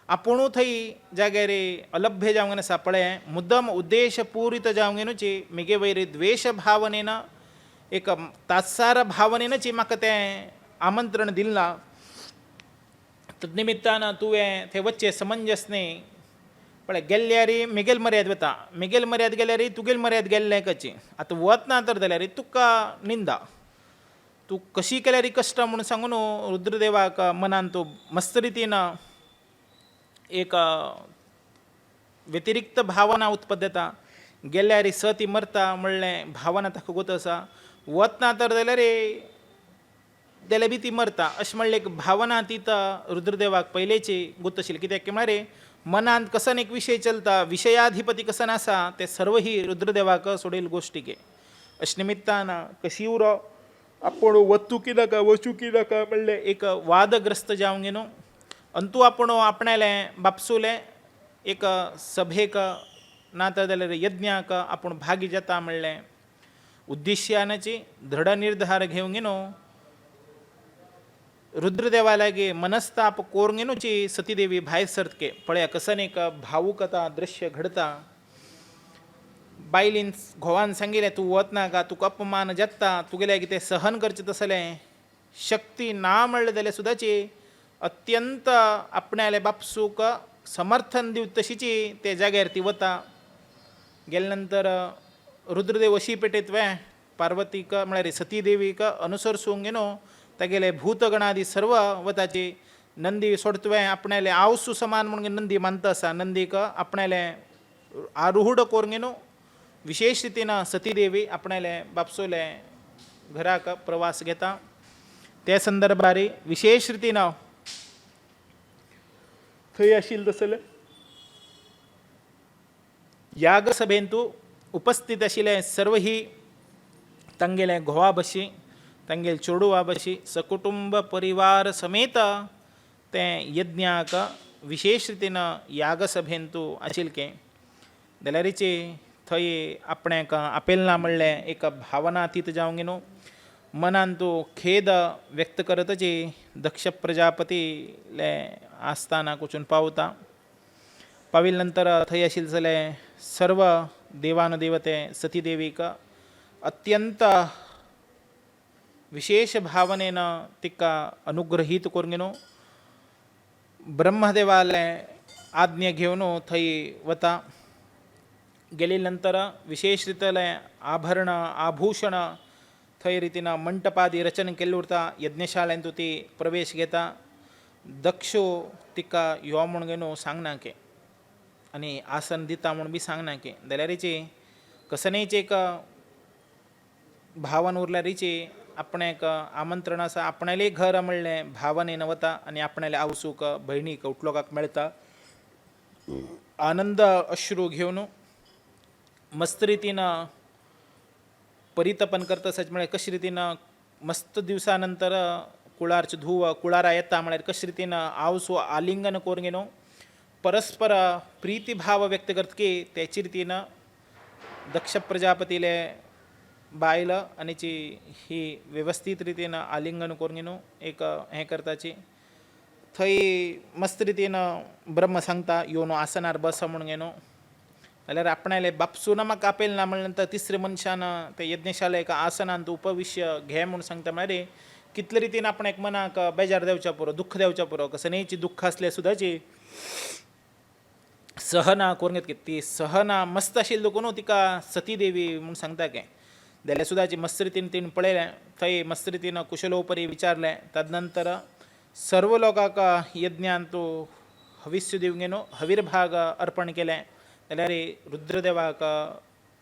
आपुणू थंय जाग्यार अलभ्य जावंक आसा पळय मुद्दम उद्देश पूरित जावंक न्हूची म्हगे वयर द्वेश भावनेन एक तात्सार भावनेनची म्हाका तें आमंत्रण दिलें ना तदनिमित्तान तुवें थंय वच्चें समंजसने पळय गेल्ल्यार म्हगेल मर्याद वता म्हगेल मर्याद गेल्यार तुगेल मर्याद गेल्लें कशी आतां वतना तर जाल्यार तुका निंदा तूं कशी केल्यार कश्ट म्हणून सांगून रुद्रदेवाक मनान तूं मस्त रितीन एक व्यतिरिक्त भावना उत्पन्न जाता गेल्यार सती मरता म्हणलें भावना ताका गोत आसा वतना तर जाल्यार बी ती मरता अशें म्हणलें एक भावना तीत रुद्रदेवाक पयलेची गोत आशिल्ली कित्याक म्हळ्यार मनांत कसन एक विशय चलता विशयाधिपती कसन आसा ते सर्व ही रुद्रदेवाक सोडेल गोश्टीके अशे निमित्तान कशी उरो आपूण वचूं की नाका म्हणलें एक वादग्रस्त जावंक न्हू अंतू आपूण आपणायलें बापसूलें एक सभेक ना जाल्यार यज्ञाक आपूण भागी जाता म्हणलें उद्देश्यानाची दृढ निर्धार घेवंक न्हू रुद्रदेवा लागी मनस्ताप कोरूंक न्हूची सतीदेवी भायर सरतके पळया कसन एक भावूकता दृश्य घडता बायलीन घोवान सांगिल्लें तूं वचनाका तुका अपमान जाता तुगेल्या कितें सहन करचें तसलें शक्ती ना म्हणलें जाल्यार सुद्दाची अत्यंत आपणाले बापसूक समर्थन दिवं तशीची ते जाग्यार ती वता गेले नंतर रुद्रदेव अशी पेटयतवे पार्वतीक म्हळ्यार सतीदेवीक अनुसरसूंक न्हू तागेले भूतगणादी सर्व वताची नंदी सोडतवे आपणाले आवसू समान म्हणून नंदी मानता आसा नंदीक आपणाले आरूढ कोरूंक न्हू विशेष रितीन सतीदेवी आपणाले बापसोले घराक प्रवास घेता त्या संदर्भार विशेष रितीन थंय आशिल्लें तसलें याग सभेन तूं उपस्थित आशिल्ले सर्व ही तांगेले घोवा बशी तांगेले चेडूवा बशी सकुटुंब परिवार समेत ते यज्ञाक विशेष रितीन याग सभेन तूं आशिल्लें जाल्यारीची थंय आपणाक आपेलना म्हणलें एक भावनातीत जावंक न्हू मनान तूं खेद व्यक्त करतची दक्ष प्रजापतीले आस्थानाक वचून पाविल नंतर थंय आशिल्ले जाल्यार सर्व देवानुदेवते सतीदेवीक अत्यंत विशेष भावनेन तिका अनुग्रहीत करूंक न्हू ब्रह्मदेवाले आज्ञा घेवन थंय वता गेले नंतर विशेष रितीले आभरण आभूषण थंय रितीन मंटपादी रचना केल्ली उरता यज्ञशाळेंत ती प्रवेश घेता दक्षो तिका यो म्हूण घेवन सांगना के आनी आसन दिता म्हूण बी सांगना के जाल्यारीची कसनेच एक भावन उरल्यारीची आपणाक आमंत्रण आसा आपणाले घर म्हणलें भावनेन वता आनी आपणाले आवसूक भयणीक उटलोकाक मेळटा आनंद अश्रू घेवन मस्त रितीन परितपन करता सच म्हळ्यार कशे रितीन मस्त दिवसा नंतर कुळारचे धुव कुळारा येता म्हळ्यार कशे रितीन आवसो आलिंगन करून न्हू परस्पर प्रीती भाव व्यक्त करतकी त्याची रितीन दक्ष प्रजापतीले बायल आनीची ही व्यवस्थीत रितीन आलिंगन करून न्हू एक हें करताची थंय मस्त रितीन ब्रह्म सांगता योनो आसनार बस म्हणून घेनो जाल्यार आपणाले बापसून म्हाका आपेल ना म्हणल्या नंतर तिसरे मनशान ते यज्ञशाला एका आसनांत उपविश्य घे म्हणून सांगता म्हळ्यार कितले रितीन आपण एक मनाक बेजार देवच्या पुरो दुख्ख देवच्या पुरो कसनेची दुख्ख असले सुद्दाची सहना करून घेत ती सहना मस्त आशिल्ली देखून तिका सती देवी म्हणून सांगता काय जाल्यार सुद्दाची मस्त रितीन तिणें पळयलें थंय मस्त रितीन कुशलोपरी विचारलें तदनंतर सर्व लोकांक यज्ञान तूं हविस्य दिवंक न्हू हवीर्भाग अर्पण केलें जाल्यार रुद्रदेवाक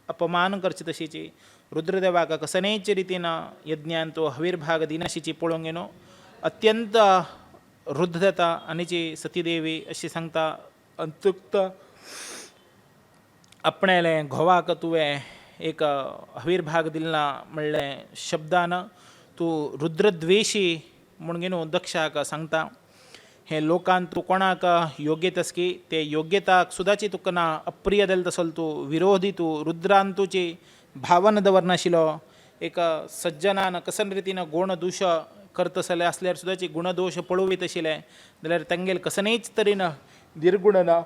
अपमान करचे तशीची रुद्रदेवाक कसनेच रितीन यज्ञान तो हवीर्भाग दिनाशीची पळोवंक न्हू अत्यंत रुद्र जाता आनीची सतीदेवी अशी सांगता अंतुक्त आपणाले घोवाक तुवें एक हवीर्भाग दिला म्हणलें शब्दान तूं रुद्रद्वेशी म्हणून न्हू दक्षाक सांगता हे लोकांत तूं कोणाक योग्य तसकी ते योग्यताक सुद्दाची तुका ना अप्रिय जालें तसलो तूं विरोधी तूं रुद्रान तुजी भावना दवरनाशिल्लो एक सज्जनान कसन रितीन गुण दोश करता असल्यार सुद्दाची गुणदोश पळोवीत आशिल्ले जाल्यार तांगेल कसनेच तरेन निर्गुण ना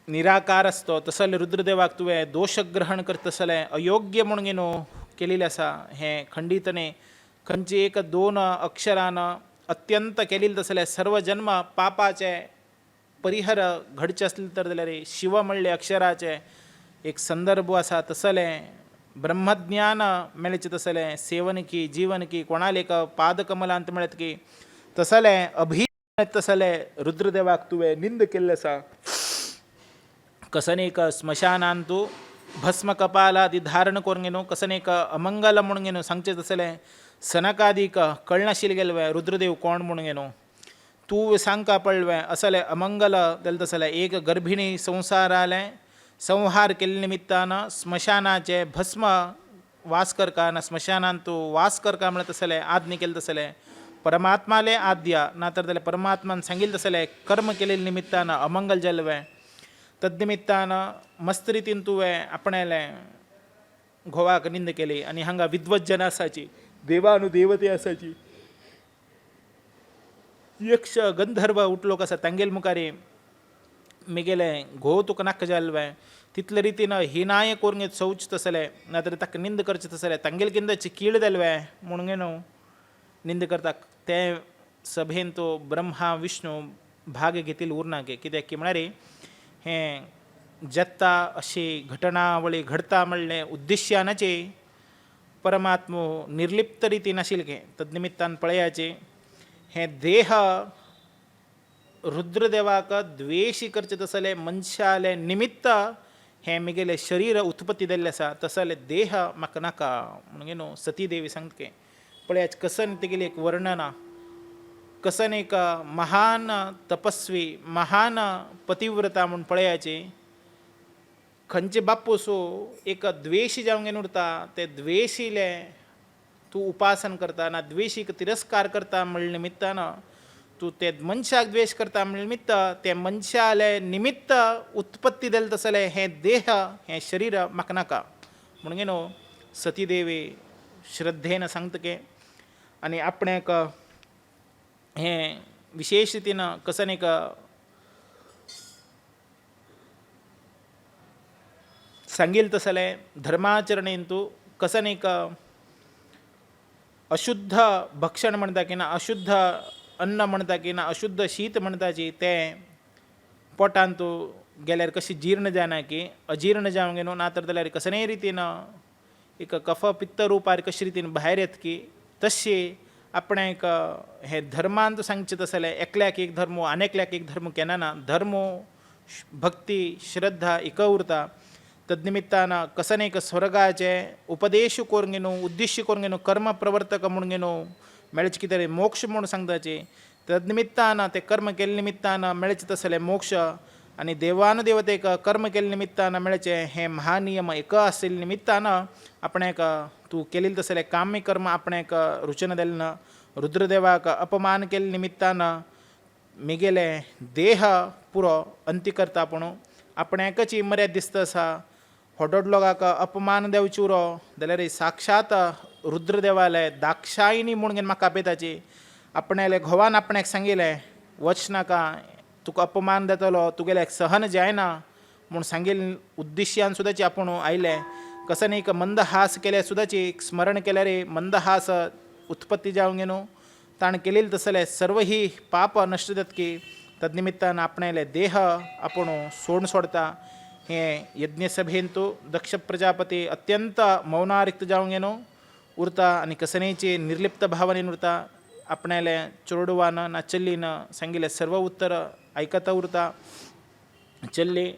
निराकार आसतो तसले रुद्रदेवाक तुवें दोश ग्रहण करता आसलें अयोग्य म्हणून न्हू केलेलें आसा हें खंडीतने खंयची एक दोन अक्षरान अत्यंत केलेली तसले सर्व जन्म पापाचे परिहर घडचे असले तर जाल्यार शिव म्हणले अक्षराचे एक संदर्भ आसा तसलें ब्रह्मज्ञान मेळचें तसलें सेवन की जीवन की कोणाले एक पादकमलांत मेळत की तसलें अभिमान तसलें रुद्रदेवाक तुवें निंद केल्लें आसा कसनेक स्मशानांत तूं भस्म कपालादी धारण करून न्हू कसनेक अमंगल म्हणून न्हू सांगचें तसलें सनकादीक कळनाशिल्लें गेल्लें रुद्रदेव कोण म्हणून न्हू तूं सांगता पळवें असलें अमंगल जालें तसलें एक गर्भिणी संवसारालें संहार केल्ले निमित्तान स्मशानाचे भस्म वास करका ना स्मशानांत तूं वास करका म्हणलें तसलें आज्ञा केलें तसलें परमात्माले आद्या नातर जाल्यार परमात्मान सांगिल्लें तसलें कर्म केलेल्या निमित्तान अमंगल जाल्लें तद्निमित्तान मस्त रितीन तुवें आपणालें घोवाक निंद केली आनी हांगा विद्वत जन आसाची देवानुदेवते आसाची यक्ष गंधर्व उठलोक आसा तांगेल मुखारी म्हगेले घोव तुका नाका जाल्लें तितले रितीन हिनाय करून घेत शौच तसलें नाजाल्यार ताका निंद करचें तसलें तांगेल किंदाची कीड जाल्लें म्हणून न्हू निंद करता ते सभेन तो ब्रह्मा विष्णू भाग घेतिल्लो उरना कित्याक की म्हळ्यार हें जेत्ता अशी घटनावळी घडता म्हणलें उद्देश्यानाचे परमात्मो निर्लिप्त रितीन आशिल्लें तद्निमित्तान पळयाचें हें देह रुद्रदेवाक द्वेशी करचें तसलें मनशाले निमित्त हें म्हगेलें शरीर उत्पत्ती जाल्लें आसा तसलें देह म्हाका नाका म्हणून न्हू सती देवी सांगता पळयाच कसन तेगेली एक वर्णना कसन एक महान तपस्वी महान पतिव्रता म्हणून पळयाची खंयचे बापूस एक द्वेशी जावंक उरता ते द्वेशीले तूं उपासन करता ना द्वेशीक तिरस्कार करता म्हणले निमित्तान तूं ते मनशाक द्वेश करता म्हणले निमित्त ते मनशाले निमित्त उत्पत्ती जालें तसलें हें देह हें शरीर म्हाका नाका म्हणून न्हू सती देवी श्रद्धेन सांगतके आनी आपणाक हें विशेश रितीन कसन एक सांगिल्लें तसलें धर्माचरणेन तूं कसन एक अशुद्ध भक्षण म्हणटा की ना अशुद्ध अन्न म्हणटा की ना अशुद्ध शीत म्हणटा जी तें पोटान तूं गेल्यार कशी जीर्ण जायना की अजीर्ण जावंक न्हू नातर जाल्यार कसलेय रितीन एक कफ पित्त रुपार कशे रितीन भायर येत की तशी आपणाक हे धर्मांत सांगचें तसलें एकल्याक एक धर्म आनेकल्याक एक धर्म केन्ना धर्म भक्ती श्रद्धा एक उरता तद्निमित्तान कसन एक स्वर्गाचे उपदेश करून न्हू उद्देश्य करून न्हू कर्म प्रवर्तक म्हणून न्हू मेळचे कितें मोक्ष म्हणून सांगताचे तद्निमित्तान ते कर्म केले निमित्तान मेळचे तसलें मोक्ष आनी देवानुदेवतेक कर्म केले निमित्तान मेळचे हे महानियम एक आशिल्ले निमित्तान आपणाक तूं केलेलें तसलें काम्य कर्म आपणाक रुचन जालें रुद्रदेवाक अपमान केले निमित्तान म्हगेले देह पुरो अंती करता पूण आपणाकच मर्याद दिसता आसा व्हडोड लोकांक अपमान देवचे उरो जाल्यार साक्षात रुद्रदेवाले दाक्षायणी म्हणून म्हाका आपयताची आपणाले घोवान आपणाक सांगिल्लें वचनाका तुका अपमान जातलो तुगेले सहन जायना म्हूण सांगेल उद्देश्यान सुद्दाची आपण आयले कसं एक मंदहास केल्या सुद्दाची स्मरण केल्यार मंदहास उत्पत्ती जावंक न्हू ताण केलेली तसले सर्व ही पाप नष्ट जात की तदनिमित्तान आपणाले देह आपण सोडता हे यज्ञसभेंतू दक्ष प्रजापती अत्यंत मौनारिक्त जावंक न्हू उरता आणि कसनेची निर्लिप्त भावनेन उरता आपणाले चोरडवान ना चल्लीन सांगिल्ले सर्व उत्तर ऐकता उरता चल्ली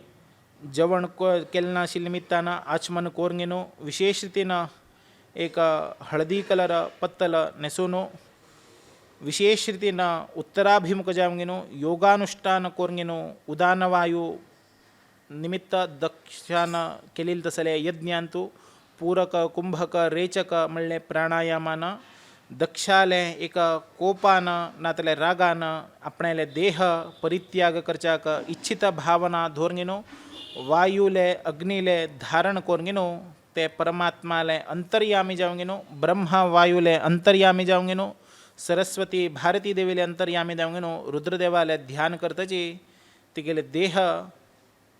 जेवण केलें नाशिल्ल्या निमित्तान आचमन कोरंगेन विशेष रितीन एक हळदी कलर पत्तल न्हेसून विशेष रितीन उत्तराभिमुख जावंगेन योगानुष्ठान कोरंगेन उदानवायू निमित्त दक्षान केलेली तसले यज्ञांतू पूरक कुंभक रेचक म्हणले प्राणायामान दक्षाले एक कोपान नातले रागान आपणाले देह परित्याग करच्याक इच्छित भावना धोरंगेन वायुले अग्निले धारण कोरंगेन ते परमात्माले अंतर्यामी जावंगेन ब्रह्मा वायुले अंतर्यामी जावंगेन सरस्वती भारती देवीले अंतर्यामी जावंगेन रुद्रदेवाले ध्यान करतची तिगेले देह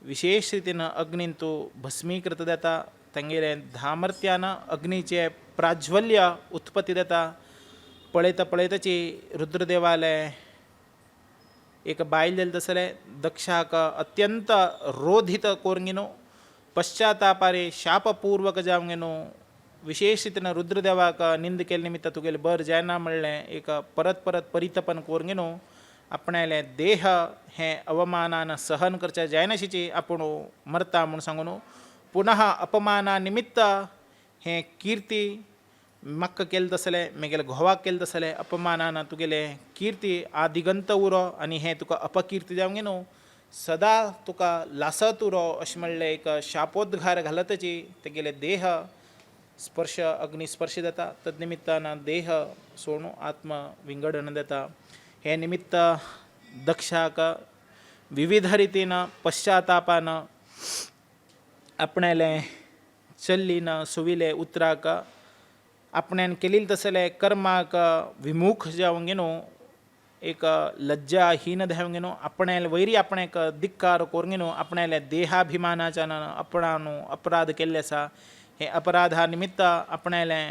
विशेष रितीन अग्नींतू भस्मीकृत जाता तेंगेले धामर्त्यान अग्नीचे प्राज्वल्य उत्पत्ती जाता पळयता पळयताची रुद्रदेवाले एक बायल जाली तसले दक्षाक अत्यंत रोधित कोरंगेन पश्चातापारे शापपूर्वक जावंगेन विशेष रितीन रुद्रदेवाक निंद केले निमित्त तुगेले बर जायना म्हणलें एक परत परत परितपन कोरंगेन आपणाले देह हे अवमानान सहन करच्या जायनाशिची आपण मरता म्हूण सांगून पुनः अपमाना निमित्त हे कीर्ती म्हाका केलें तसले म्हगेले घोवाक केलें तसले अपमानान तुगेले कीर्ती आदिगंत उरो आनी हें तुका अपकीर्ती जावंक न्हू सदा तुका लासत उरो अशें म्हणलें एक शापोद्गार घालतची तेगेले देह स्पर्श अग्निस्पर्श जाता तदनिमित्तान देह सोडून आत्म विंगडन जाता हे निमित्त दक्षाक विविध रितीन पश्चातापान आपणाले चल्लीन सुविले उतराक आपण्यान केलेली तसले कर्माक विमुख जावंक न्हू एक लज्जाहीन जावंक न्हू आपणाले वैरी आपणाक धिक्कार कोरंक न्हू आपणाले देहाभिमानाच्यान आपणान अपराध केल्ले आसा हे अपराधा निमित्त आपणाले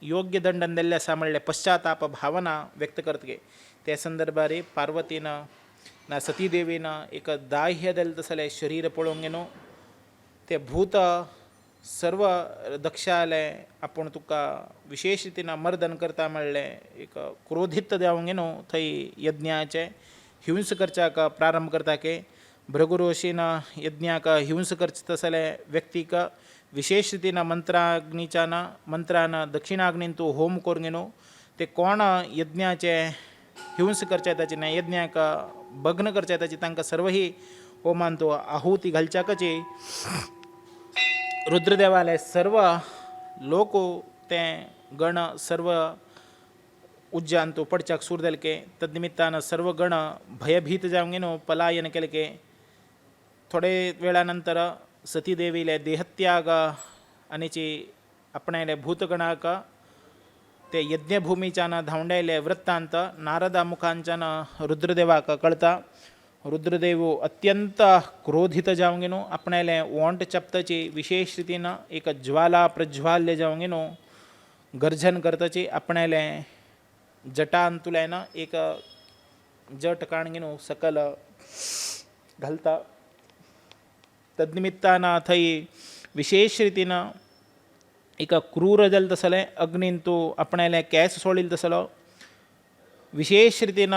योग्य दंडन दिल्ले आसा म्हणले पश्चाताप भावना व्यक्त करतगे ते संदर्भार पार्वतीन ना सतीदेवीन एक दाह्य दिल्ले तसले शरीर पळोवंक न्हू ते भूत सर्व दक्षाले आपण तुका विशेष रितीन मर्दन करता म्हणलें एक क्रोधित जावंक न्हू थंय यज्ञाचे हिंस करच्याक प्रारंभ करता के भृगुऋषीन यज्ञाक हिंस करचे तसले व्यक्तीक विशेष रितीन मंत्राग्नीच्यान मंत्रान दक्षिणाग्नींतू होम कोरंक न्हू ते कोण यज्ञाचे हिंस करचे ताचे न्हय यज्ञाक भग्न करचे ताची तांकां सर्व ही होमान तो आहुती घालच्याकची रुद्रदेवाले सर्व लोक ते गण सर्व उज्जान तो पडच्याक सूर जाले के तदनिमित्तान सर्व गण भयभीत जावंक न्हू पलायन केले के थोडे वेळा नंतर सतीदेवीले देहत्याग आनीची आपणाले भूतगणाक ते यज्ञभूमीच्यान धांवडायले वृत्तांत नारदा मुखांच्यान रुद्रदेवाक कळता रुद्रदेव अत्यंत क्रोधित जावंक न्हू आपणाले वोंट चपतची विशेष रितीन एक ज्वाला प्रज्वाल्य जावंक न्हू गर्जन करतची आपणाले जटांतुल्यान एक जट काणगे न्हू सकल घालता तदनिमित्तान थंय विशेष रितीन एक क्रूर जाले तसले अग्नींतू आपणाले केस सोडिल्ले तसलो विशेष रितीन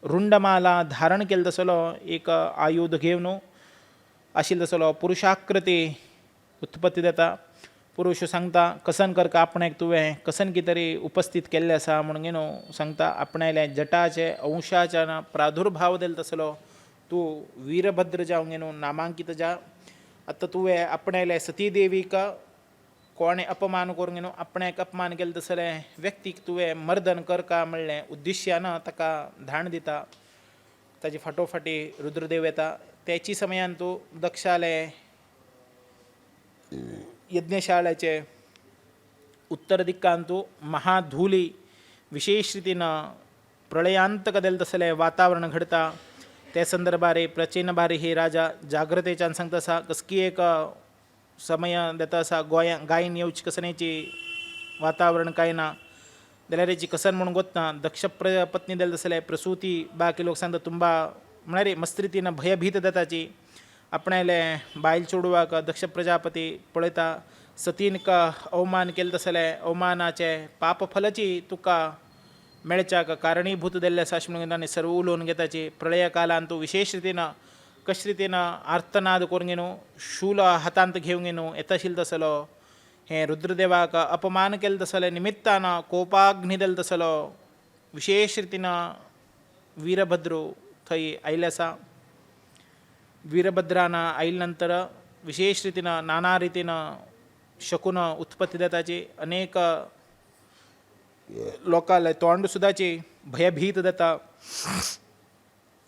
रुंडमाला धारण केले तसलो एक आयुध घेवन आशिल्लो तसलो पुरुषाकृती उत्पत्ती जाता पुरुष सांगता कसन करका आपणाक तुवें कसन कितें तरी उपस्थित केल्लें आसा म्हणून न्हू सांगता आपणाले जटाचे अंशाच्यान प्रादुर्भाव दिलो तसलो तूं वीरभद्र जावंक न्हू नामांकीत जा आतां तुवें आपणाले सतीदेवीक कोणें अपमान करूंक न्हू आपणाक अपमान केले तसले व्यक्तीक तुवें मर्दन करका म्हणलें उद्देश्यान ताका धाण दिता ताची फाटोफाटी रुद्रदेव येता त्याची समयान तूं दक्षाले यज्ञशाळेचे उत्तर दिक्कांत तूं महाधुली विशेष रितीन प्रलयांतकदेल तसले वातावरण घडता त्या संदर्भारे प्रचीन बारी हे राजा जागृतेच्यान सांगता असा कसकी एक समय देता असा गायन येवची कसनेची वातावरण काय ना जाल्यार कसन म्हणून गोतना दक्ष पत्नी देल तसले प्रसूती बाकी लोक सांगता ತುಂಬ म्हणारे मस्त रितीन भयभीत देताची आपणाले बायल चोडवाक दक्ष प्रजापती पळयता सतीनक अवमान केले तसले अवमानाचे पाप फलाची तुका मेळच्याक कारणीभूत देल्ले आसा अशें म्हणून सर्व उलोवन घेताची प्रळय कालांत तूं विशेष रितीन कशे रितीन आर्तनाद करून घेनू शूल हातांत घेवन घेनू येताशिल तसलो हे रुद्रदेवाक अपमान केले तसले निमित्तान कोपाग्नी देल तसलो विशेष रितीन वीरभद्रू थंय आयिल्ले आसा वीरभद्रान आयिल्ले नंतर विशेष रितीन नाना रितीन शकून उत्पत्ती जाताची अनेक लोकांले तोंड सुद्दाची भयभीत जाता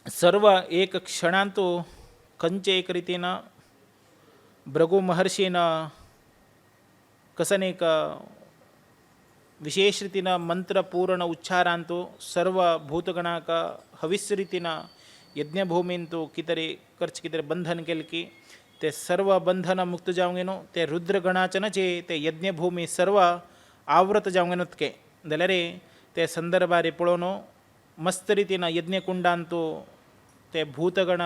सर्व एक क्षणांत खंयचे एक रितीन भृगु महर्षीन कसन एक विशेष रितीन मंत्रपूर्ण उच्चारांत सर्व भूतगणाक हविस रितीन यज्ञभूमीन तूं कितरी खर्च कितरी बंधन केलें की ते सर्व बंधन मुक्त जावंक गेनो ते रुद्रगणाचनचे ते यज्ञभूमी सर्व आवृत जावंक गेनोतके जाल्यार ते संदर्भारे पळोवन मस्त रितीन यज्ञकुंडांत ते भूतगण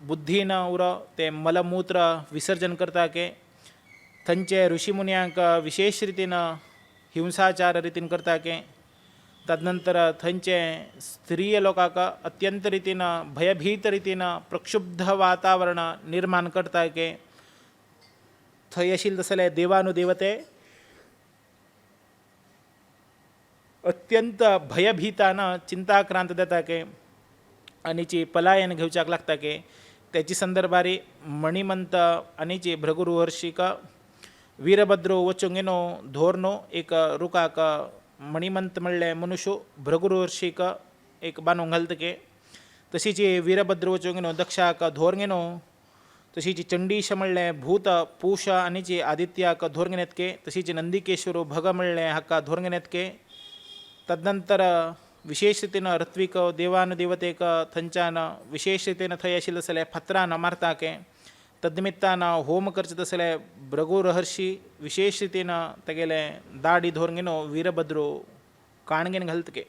बुद्धीन उरो ते मलमूत्र विसर्जन करता के थंचे ऋषिमुन्यांक विशेष रितीन हिंसाचार रितीन करता के तदनंतर थंचे स्त्रीय लोकांक अत्यंत रितीन भयभीत रितीन प्रक्षुब्ध वातावरण निर्माण करता के थंय आशिल्ले तसले देवानुदेवते अत्यंत भयभीतान चिंताक्रांत जाता के आनीची पलायन घेवच्याक लागता के त्याची संदर्भारी मणिमंत आनीची भृगुरुहर्षिक वीरभद्रो वचूंक गेनो धोरनो एक रुखाक मणिमंत म्हणले मनुष्य भृगुरुहर्षिक एक बांदूंक घालता के तशीच वीरभद्र वचूंक गेनो दक्षाक धोर गेनो तशीच चंडीश म्हणले भूत पूष आनीची आदित्याक धोर घेन के तशीच नंदिकेश्वर भग म्हणले हाका धोर घेन के तदनंतर विशेष रितीन ऋत्विक देवानुदेवतेक थंच्यान विशेष रितीन थंय आशिल्ले तसले फातरान मारता के तदनिमित्तान होम करचे तसले भृगुरहर्षी विशेष रितीन तेगेले दाडी धोर घेनो वीरभद्रो काणगेन घालता के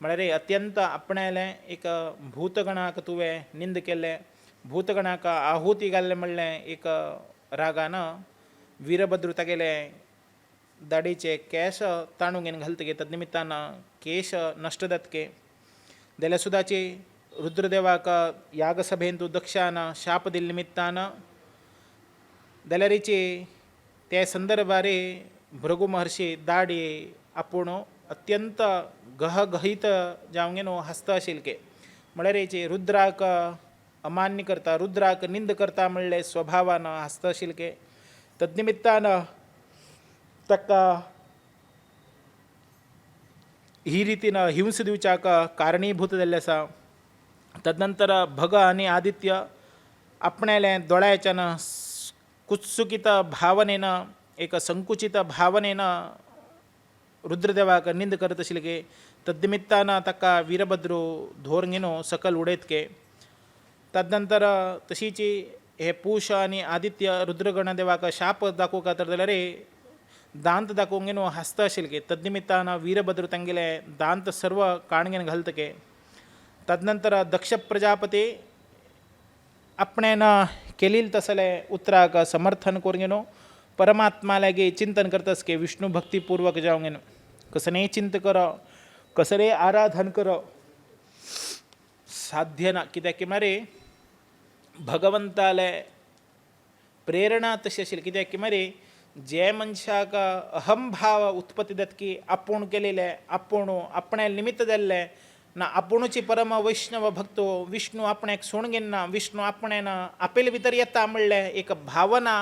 म्हळ्यार अत्यंत आपणाले एक भूतगणाक तुवें निंद केले भूतगणाक आहुती घाल्ले म्हणले एक रागान वीरभद्र तेगेले दाडीचे केश ताणून घेवन घालता के तदनिमित्तान केश नश्ट जाता के जाल्यार सुद्दाची रुद्रदेवाक यागसभेन तूं दक्षान शाप दिल्ले निमित्तान जाल्यारीची त्या संदर्भारे भृगु महर्षी दाडी आपूण अत्यंत गहगहीत जावंक गेनो हस्त आशिल्ले के म्हळ्यार हेची रुद्राक अमान्य करता रुद्राक निंद करता म्हणले स्वभावान हस्त आशिल्ले के तदनिमित्तान ताका ही रितीन हिंस दिवच्याक कारणीभूत जाल्ले आसा तदनंतर भग आनी आदित्य आपणाले दोळ्याच्यान कुत्सुकीत भावनेन एक संकुचित भावनेन रुद्रदेवाक निंद करत आशिल्ले के तदनिमित्तान ताका वीरभद्रो धोर घेनो सकल उडयत के तदनंतर तशीच हे पूष आनी आदित्य रुद्रगणदेवाक शाप दाखोवंक खातीर जाल्यार दांत दाखोवंक घेनो हस्त आशिल्ले के तदनिमित्तान वीरभद्र तांगेले दांत सर्व काणगेन घालता के तदनंतर दक्ष प्रजापती आपणेन केलेले तसले उतराक समर्थन करून घेनो परमात्मा लागी चिंतन करतास के विष्णु भक्तीपूर्वक जावंक घेनो कसले चिंत करो कसले आराधन करो साध्य ना कित्याक की मारे भगवंताले प्रेरणा तशी आशिल्ली कित्याक की मारे जे मनशाक अहंभाव उत्पत्ती जाता की आपूण केलेले आपूण आपणे निमित्त जाल्ले ना आपुणूची परम वैष्णव भक्तो विष्णू आपणाक सोण घेना विष्णू आपणेन आपले भितर येता म्हणले एक भावना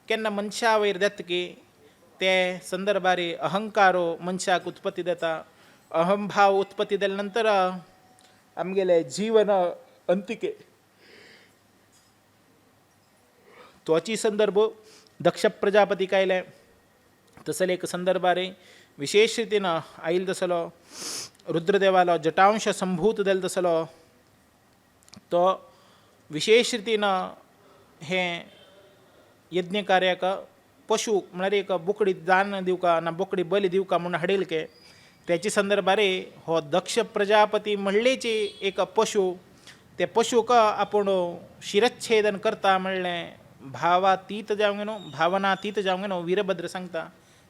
केन्ना मनशा वयर जाता की ते संदर्भारी अहंकारो मनशाक उत्पत्ती जाता अहंभाव उत्पत्ती जाल्या नंतर आमगेले जीवन अंतिके तोची संदर्भ दक्ष प्रजापती कायले तसले एक संदर्भारे विशेष रीतीनं आईल तसलो रुद्रदेवाला जटांश संभूत देल तसलो तो विशेष रीतीनं हे यज्ञ कार्याक पशु म्हळ्यार एक बोकडी दान दिवका ना बोकडी बली दिवका म्हणून हाडिल के त्याची संदर्भारे हो दक्ष प्रजापती म्हणलेची एक पशु ते पशुक आपण शिरच्छेदन करता म्हणलें भावातीत जावंक न्हू भावनातीत जावंक न्हू वीरभद्र सांगता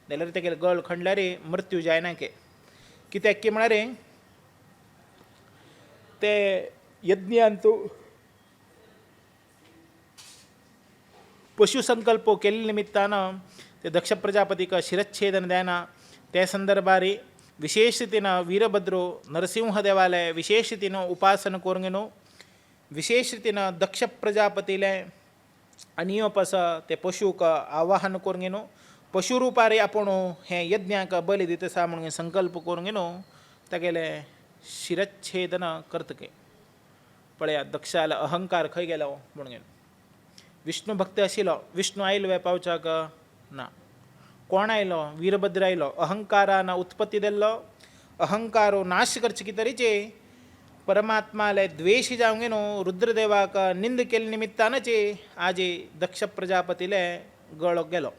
जाल्यार तेगेले गळ खणल्यार मृत्यू जायना के कित्याक की म्हळ्यार ते यज्ञांतू पशुसंकल्प केल्ले निमित्तानं ते दक्ष प्रजापतीक शिरच्छेदन जायना त्या संदर्भारी विशेष रीतीनं वीरभद्रो नरसिंह देवालय विशेष रीतीनं उपासना करूंक न्हू विशेष रीतीनं दक्ष प्रजापतीले अनियोपास ते पशुक आवाहन करूंक न्हू पशु रुपारी आपण हे यज्ञाक बली दितसा म्हणून संकल्प करूंक न्हू तेगेले शिरच्छेदन करतके पळया दक्षाला अहंकार खंय गेलो म्हणून विष्णू भक्त आशिल्लो विष्णू आयलो वे पावच्याक ना कोण आयलो वीरभद्र आयलो अहंकारान उत्पत्ती दिल्लो अहंकारो नाश करचे तरेचे परमात्माले द्वेषी जावंक न्हू रुद्रदेवाक निंद केले निमित्तानचे आजे दक्ष प्रजापतीले गळो गेलो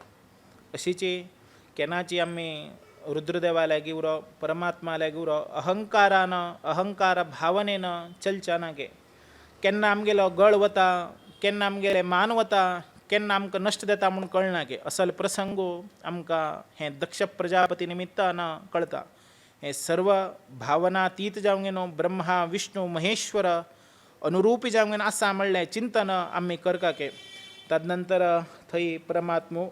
अशीची केन्नाची आमी रुद्रदेवाला गिवरो परमात्माला गिवरो अहंकारान अहंकार भावनेन चलचा ना गे केन्ना आमगेलो गळ वता केन्ना आमगेले मान वता केन्ना आमकां नश्ट जाता म्हणून कळना की असल प्रसंग आमकां हे दक्ष प्रजापती निमित्तान कळटा हे सर्व भावनातीत जावंक न्हू ब्रह्मा विष्णू महेश्वर अनुरूपी जावंक आसा म्हणलें चिंतन आमी करता के तदनंतर थंय परमात्मो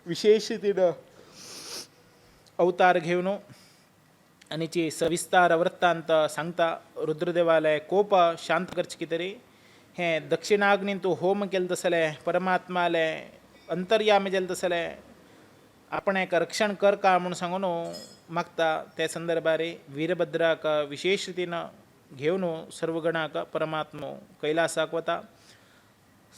विशेष रितीन अवतार घेवन आनीची सविस्तार वृत्तांत सांगता रुद्रदेवालय कोप शांत करचे कितें हे दक्षिणाग्नीन तूं होम केलें तसलें परमात्माले अंतर्यामी जालें तसलें आपणेक रक्षण कर का म्हणून सांगून मागता त्या संदर्भार वीरभद्राक विशेष रितीन घेवन सर्व गणाक परमात्मो कैलासाक वता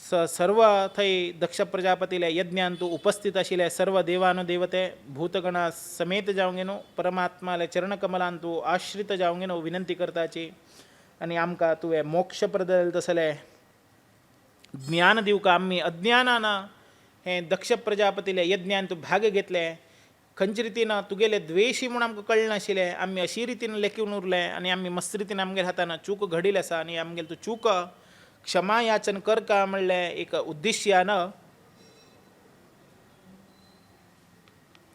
सर्व थंय दक्ष प्रजापतीले यज्ञान तूं उपस्थित आशिल्ले सर्व देवानुदेवते भूतगणा समेत जावंक न्हू परमात्माले चरणकमलान तूं आश्रित जावंक न्हू विनंती करताची आनी आमकां तुवें मोक्ष प्रदल तसलें ज्ञान दिवका आमी अज्ञानान हे दक्ष प्रजापतीले यज्ञान तूं भाग घेतले खंयचे रितीन तुगेले द्वेशी म्हूण आमकां कळनाशिल्लें आमी अशी रितीन लेखून उरले आनी आमी मस्त रितीन आमगेल्या हातान चूक घडिल्ली आसा आनी आमगेले तूं चूक क्षमा याचन कर का म्हणलें एक उद्देश्यान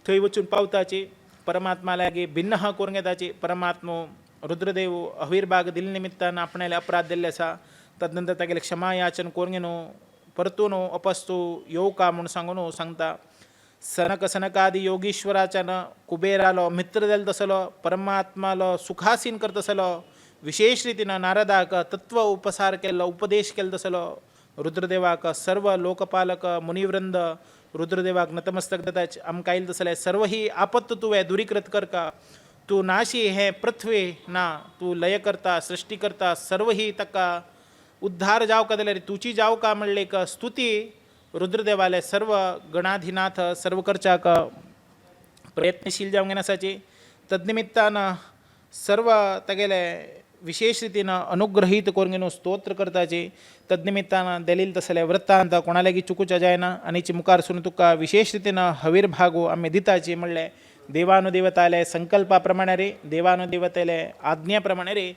थंय वचून पावताची परमात्मा लागीं भिन्न करूंक येताची परमात्मो रुद्रदेव अविर्भाग दिल्ले निमित्तान आपणाले अपराध दिल्ले आसा तदनंतर तागेले क्षमा याचन करूंक न्हू परतून अपस्तू येवं का म्हणून सांगून सांगता सनक सनकादी योगीश्वराच्यान कुबेरालो मित्र जालो तसलो परमात्मालो सुखासीन करता तसलो विशेष रितीन नारदाक तत्व उपसार केल्लो उपदेश केलो तसलो रुद्रदेवाक सर्व लोकपालक मुनिवृंद रुद्रदेवाक नतमस्तक जाताच आमकां आयले तसलें सर्व ही आपत्त तुवें दुरीकृत करता तूं नाशी हे पृथ्वी ना तूं लय करता सृष्टी करता सर्व ही ताका उद्धार जावका जाल्यार तुची जावका म्हणले एक स्तुती रुद्रदेवाले सर्व गणाधिनाथ सर्व करच्याक प्रयत्नशील जावंक आसाची तदनिमित्तान सर्व तागेले विशेष रितीन अनुग्रहीत करून स्तोत्र करताची तदनिमित्तान दलील तसले वृत्तांत कोणा लागीं चुकूच्या जायना आनीची मुखार सुन तुका विशेष रितीन हवीर भागो आमी दिताची म्हणलें देवानुदेवताले संकल्पा प्रमाणे रे देवानुदेवतेले आज्ञा प्रमाणे रे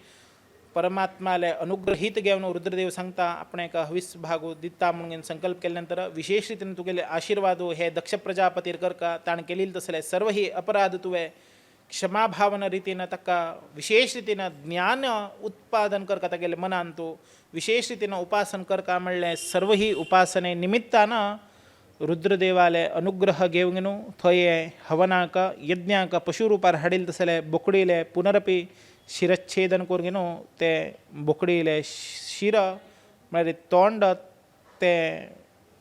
परमात्माले अनुग्रहीत घेवन रुद्रदेव सांगता आपणाक हवीस भागो दिता म्हणून संकल्प केले नंतर विशेष रितीन तुगेले आशिर्वाद हे दक्ष प्रजापतीर करका ताणें केलेले तसले सर्व ही अपराध तुवें क्षमा भावना रितीन ताका विशेष रितीन ज्ञान उत्पादन करका तागेले मनान तूं विशेष रितीन उपासन करका म्हणलें सर्व ही उपासने निमित्तान रुद्रदेवाले अनुग्रह घेवंक न्हू थंय हवनाक यज्ञाक पशुरूपार हाडिल्ले तसले बोकडेले पुनरपी शिरच्छेदन करून न्हू ते बोकडेले शिर म्हळ्यार तोंड ते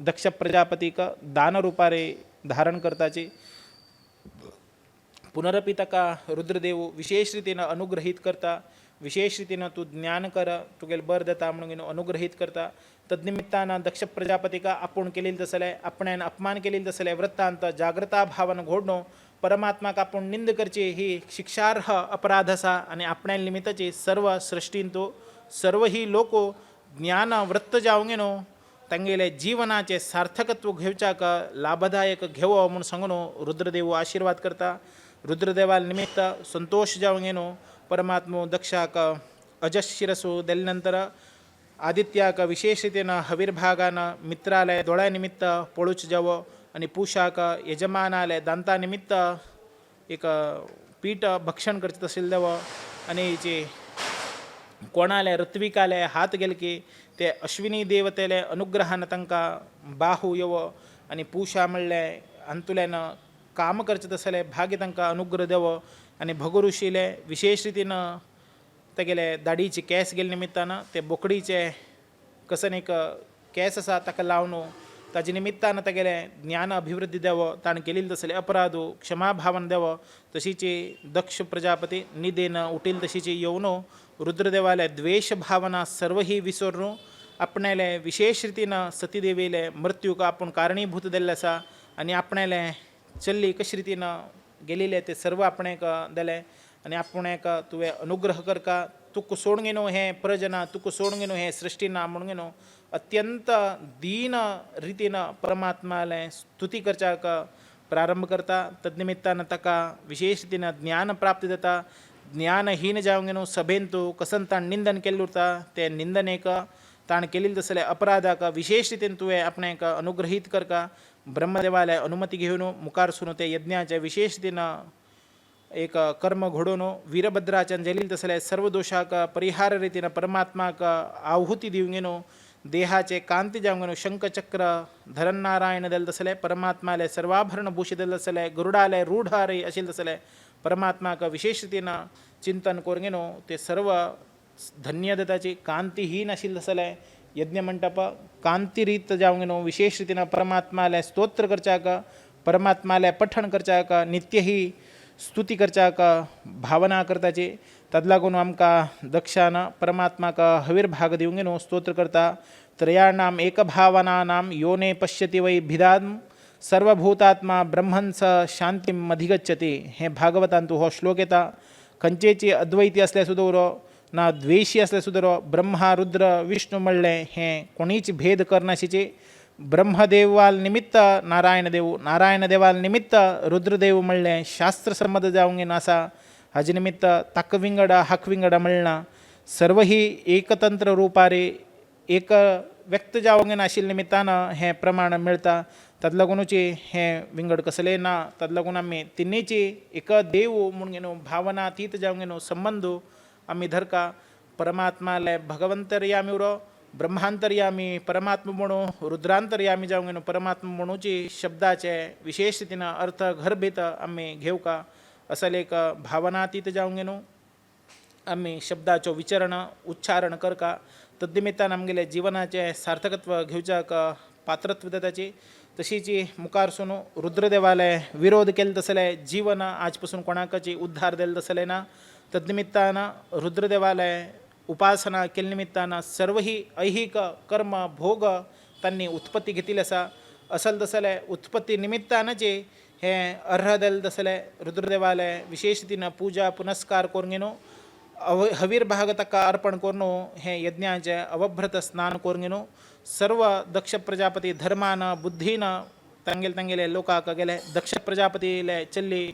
दक्ष प्रजापतीक दान रुपारे धारण करताची पुनरपी ताका रुद्रदेव विशेष रितीन अनुग्रहीत करता विशेष रितीन तूं ज्ञान कर तुगेले बर जाता म्हणून अनुग्रहीत करता तदनिमित्तान दक्ष प्रजापतीक आपूण केलेले तसले आपणान अपमान केलेले तसले वृत्तांत जागृता भावन घोडणो परमात्मा का आपण निंद करचे ही शिक्षार्ह अपराध असा आणि आपल्या निमित्ताचे सर्व सृष्टीन तो सर्व ही लोक ज्ञान वृत्त जावंगेनो तंगेले जीवनाचे सार्थकत्व घेवच्या का लाभदायक घेव म्हणून सांगून रुद्रदेव आशीर्वाद करता. रुद्रदेवाल निमित्त संतोष जावंगेनो परमात्मो दक्षाक अजशिरसु देल्यानंतर आदित्याक विशेष रीतीनं हवीरभागानं मित्रालय डोळ्यानिमित्त पळूच जावं आणि पूषाक यजमानालय दांतानिमित्त एक पीठ भक्षण करत असेल द्यावं आणि जे कोणालय ऋत्विकालय हात गेल की ते अश्विनी देवतेले अनुग्रहानं तंका बाहू यव आणि पूषा म्हणले अंतुल्यानं काम करचत असले भाग्य तंका अनुग्रह देव आणि भगुऋषीले विशेष रीतीनं ते गेले दाढीची केस गेले निमित्तानं ते बोकडीचे कसं एक केस असा ताका लावणो ताजे निमित्तानं ते गेले ज्ञान अभिवृद्धी द्यावं ताण केलेलं तसले अपराधो क्षमाभावन द्यावं तशीची दक्ष प्रजापती निदेनं उठील तशीची येवनो रुद्रदेवाला द्वेष भावना सर्वही विसरून आपणाला विशेष रीतीनं सतीदेवीले मृत्यू का आपण कारणीभूत दिले असा आणि आपणाला चल्ली कशी रीतीनं गेलेले ते सर्व आपण दिले आणि आपण तुवे अनुग्रह कर का तुक सोडून घेणो हे प्रजना तुक सोडून घेणो हे सृष्टीना म्हणून घेणो अत्यंत दीन रीतीनं परमात्माला स्तुती करच्या का प्रारंभ करता तद्निमित्तानं तका विशेष रीतीनं ज्ञान प्राप्त देता. ज्ञानहीन जावं घेणो सभेन तो कसन ताण निंदन केलं होता ते निंदन एक ताण केलेलं तसले अपराधा का विशेष रीतीन तुवे आपण एक अनुग्रहित कर का ब्रह्मदेवालय अनुमती घेऊन मुखार सुनो ते यज्ञाच्या विशेष रीतीनं एक कर्म घडवणो वीरभद्राच्या जलील तसले सर्व दोषाक परिहार रीतीनं परमात्माक आहुती देऊन घेणो देहाचे कांती जाऊन घेणो शंखचक्र धरनारायण दिल तसले परमात्माले सर्वाभरण भूषित दिल तसले गरुडालय रूढारे असेल तसले परमात्माक विशेष रीतीनं चिंतन करून घेणो ते सर्व धन्य दत्ताची कांतीहीन असेल तसले यज्ञमंडप कांतिरीत जाऊन घेणो विशेष रीतीनं परमात्माला स्तोत्र करच्या का परमात्माला पठण करच्या का नित्य ही स्तुती करच्या का भावना करताचे तदलागून आमका दक्षानं परमात्मा का हवीर भाग देऊन घेणो स्तोत्र करता त्रयाणाम एक भावनानाम योने पश्यति वै भिदाम सर्वभूतात्मा ब्रह्मंस शांतीम अधिगच्छते. हे भागवतांतू हो श्लोक येता खंचेची अद्वैती असल्या सुदोरो ना द्वेषी असल्या सुदोरो ब्रह्मा रुद्र विष्णू म्हणले हे कोणीच भेद करण्याशीचे ब्रह्मदेवाल निमित्त नारायण देवाल निमित्त रुद्रदेव म्हणले शास्त्रसंमत जाऊन घेणं असा हाजे निमित्त तकविंगड हकविंगड म्हणणं सर्व ही एकतंत्र रूपारे एक व्यक्त जाऊन घेणं अशील निमित्तानं हे प्रमाण मिळता. तदलगुणूचे हे विंगड कसले ना तदलगुण आम्ही तिन्हीची एक देव म्हणून घेणो भावनातीत जाऊन घेणो संबंध आम्ही धरका परमात्माला भगवंतर्यामी उरो ब्रह्मांतर्यामी परमात्मा म्हणू रुद्रांतर्यामी जाऊन घेणो परमात्मा म्हणूची शब्दाचे विशेष रीतीनं अर्थ घरभेत आम्ही घेऊ का असं एक भावनातीत जाऊन घेणो आम्ही शब्दाचो विचारण उच्चारण कर का तद्निमित्तानं आमगेले जीवनाचे सार्थकत्व घेवच्या का पात्रत्व देताची तशीची मुखार सुनो रुद्रदेवालय विरोध केले तसले जीवन आजपासून कोणाकाची उद्धार दिले तसले ना तद्निमित्तानं रुद्रदेवालय उपासना केल्यानिमित्तानं सर्व ही ऐहिक कर्म भोग त्यांनी उत्पत्ती घेतली असा असल तसले उत्पत्ती निमित्तानंचे हे अर्ह दिले तसले रुद्रदेवालय विशेष रीतीनं पूजा पुनस्कार करून घेणो हवीर भाग तका अर्पण करणो हे यज्ञाचे अवभ्रत स्नान करून घेणो सर्व दक्ष प्रजापती धर्मानं बुद्धीनं तंगेले लोकाक गेले दक्ष प्रजापतीले चल्ली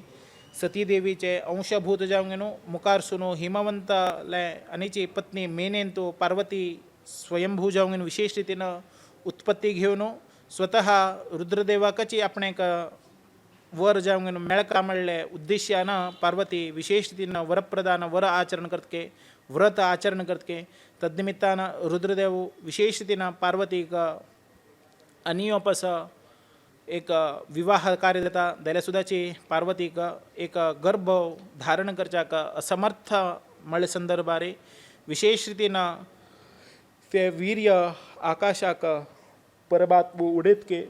सतीदेवीचे अंशभूत जाऊन घेणो मुखार सुनो हिमवंत लय अनिची पत्नी मेनेन तो पार्वती स्वयंभू जाऊन घेऊन विशेष रीतीनं उत्पत्ती घेऊन स्वतः रुद्रदेवाकाची आपण एक वर जाऊन घेऊन मेळका म्हणले उद्देशानं पार्वती विशेष रीतीनं वरप्रदान वर आचरण करतके व्रत आचरण करतके तद्निमित्तानं रुद्रदेव विशेष रीतीनं पार्वती अनियोपस एक विवाह कार्य देता दल्यासुद्धाची पार्वती एक गर्भ धारण करच्या का असमर्थ मळे संदर्भारे विशेष रीतीनं ते वीर्य आकाशाक परमात्मा उडेत के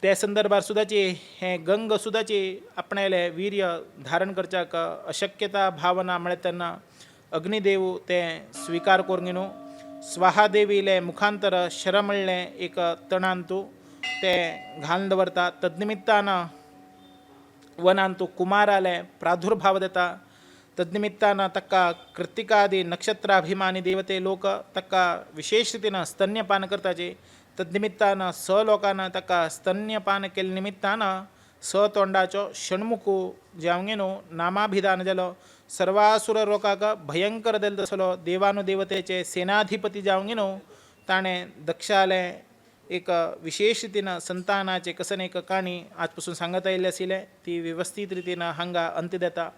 त्या संदर्भात सुद्धाचे हे गंग सुद्धाचे आपणाला वीर्य धारण करच्या का अशक्यता भावना मिळत त्यांना अग्निदेव ते स्वीकार करून घेणो स्वाहादेवीले मुखांतर शर म्हणले एक तणांतू ते घालून दवरता तद्निमित्तानं वनांतू कुमारालय प्रादुर्भाव देता तद्निमित्तानं तक्का कृत्तिकादी नक्षत्राभिमानी देवते लोक तक्का विशेष रीतीनं स्तन्यपान करताचे तद्निमित्तानं स लोकांना तक्का स्तन्यपान केल्या निमित्तानं स तोंडाचो षण्मुखू जावंगेनो नामाभिधान जालो सर्वासुर लोकाक भयंकर देल तसलो देवानुदेवतेचे सेनाधिपती जावंगेनो ताणे दक्षाले एक विशेष रीतीनं संतानाचे कसन एक काणी आजपासून सांगता येईल आशिल्ले ती व्यवस्थित रीतीनं हांगा अंत देता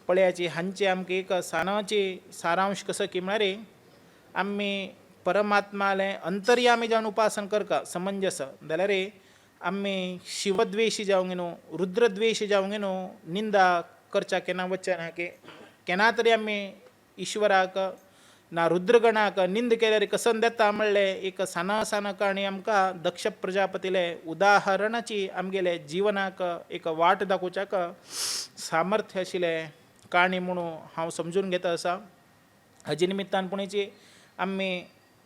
पळयाची हांचे आमकां एक सानाचे सारांश कसं की म्हळ्यार आमी परमात्माले अंतर्यामी जावन उपासन करका समंजस जाल्यार आमी शिवद्वेशी जावंक न्हू रुद्रद्वेशी जावंक न्हू निंदा करच्या केन्ना वचना ना की केन्ना तरी आमी ईश्वराक ना रुद्रगणाक निंद केल्यार कसन देता म्हणले एक साना साना काणी आमकां दक्ष प्रजापतीले उदाहरणाची आमगेले जिवनाक एक वाट दाखोवच्याक सामर्थ्य आशिल्ले काणी म्हणून हांव समजून घेता आसा हाजे निमित्तान पुणेची आमी